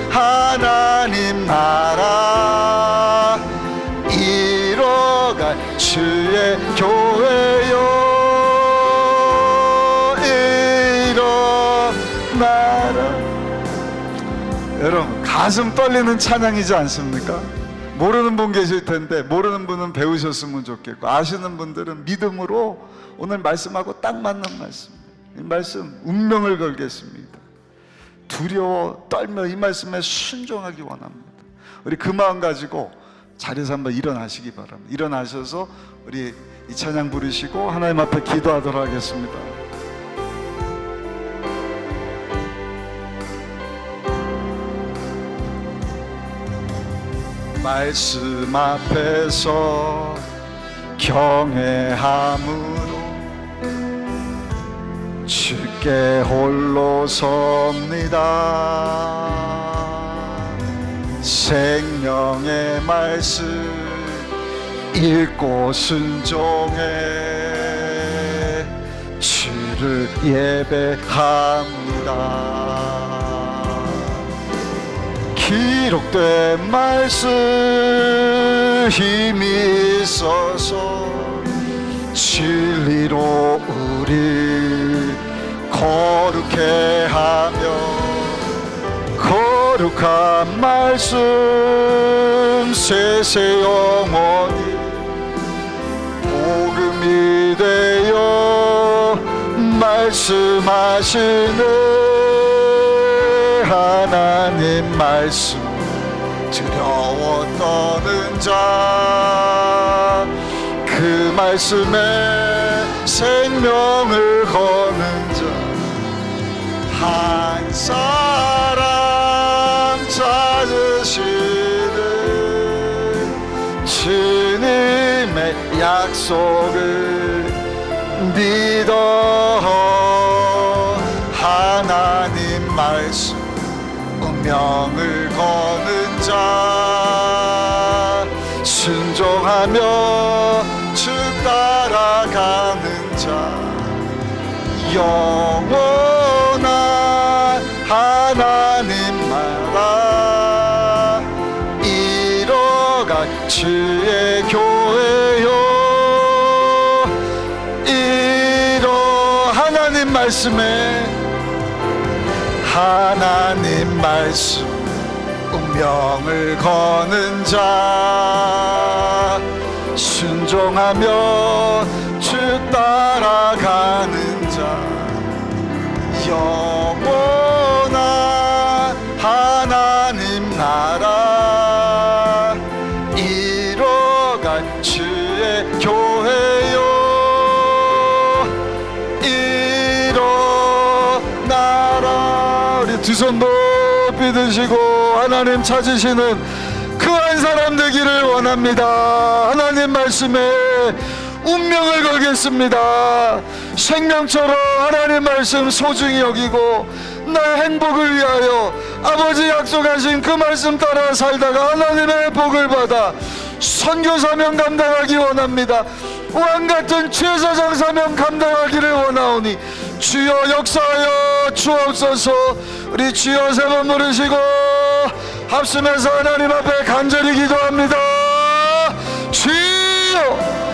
하나님 나라 이뤄갈 주의 교회요 일어나라. 여러분, 가슴 떨리는 찬양이지 않습니까? 모르는 분 계실 텐데 모르는 분은 배우셨으면 좋겠고, 아시는 분들은 믿음으로 오늘 말씀하고 딱 맞는 말씀, 이 말씀 운명을 걸겠습니다. 두려워 떨며 이 말씀에 순종하기 원합니다. 우리 그 마음 가지고 자리에서 한번 일어나시기 바랍니다. 일어나셔서 우리 이 찬양 부르시고 하나님 앞에 기도하도록 하겠습니다. 말씀 앞에서 경외함으로 주께 홀로 섭니다. 생명의 말씀 읽고 순종해 주를 예배합니다. 기록된 말씀 힘이 있어서 진리로 우리 거룩해 하며, 거룩한 말씀 세세 영원히 복음이 되어 말씀하시네. 하나님 말씀 두려워 떠는 자, 그 말씀에 생명을 거는 자 한 사람 찾으시는 주님의 약속을 믿어 하나님 말씀 운명을 거는 자, 순종하며 주 따라가는 자, 영원한 하나님 나라 이뤄갈 주의 교회요 이뤄 하나님 말씀에 하나님 말씀 운명을 거는 자, 순종하며 주 따라가는 자, 영원한 하나님 나라 이뤄갈 주의 교회요 이뤄 부르시고 하나님 찾으시는 그 한 사람 되기를 원합니다. 하나님 말씀에 운명을 걸겠습니다. 생명처럼 하나님 말씀 소중히 여기고 나의 행복을 위하여 아버지 약속하신 그 말씀 따라 살다가 하나님의 복을 받아 선교 사명 감당하기 원합니다. 왕같은 제사장 사명 감당하기를 원하오니 주여 역사하여 주옵소서. 우리 주여 세 번 부르시고 합심해서 하나님 앞에 간절히 기도합니다. 주여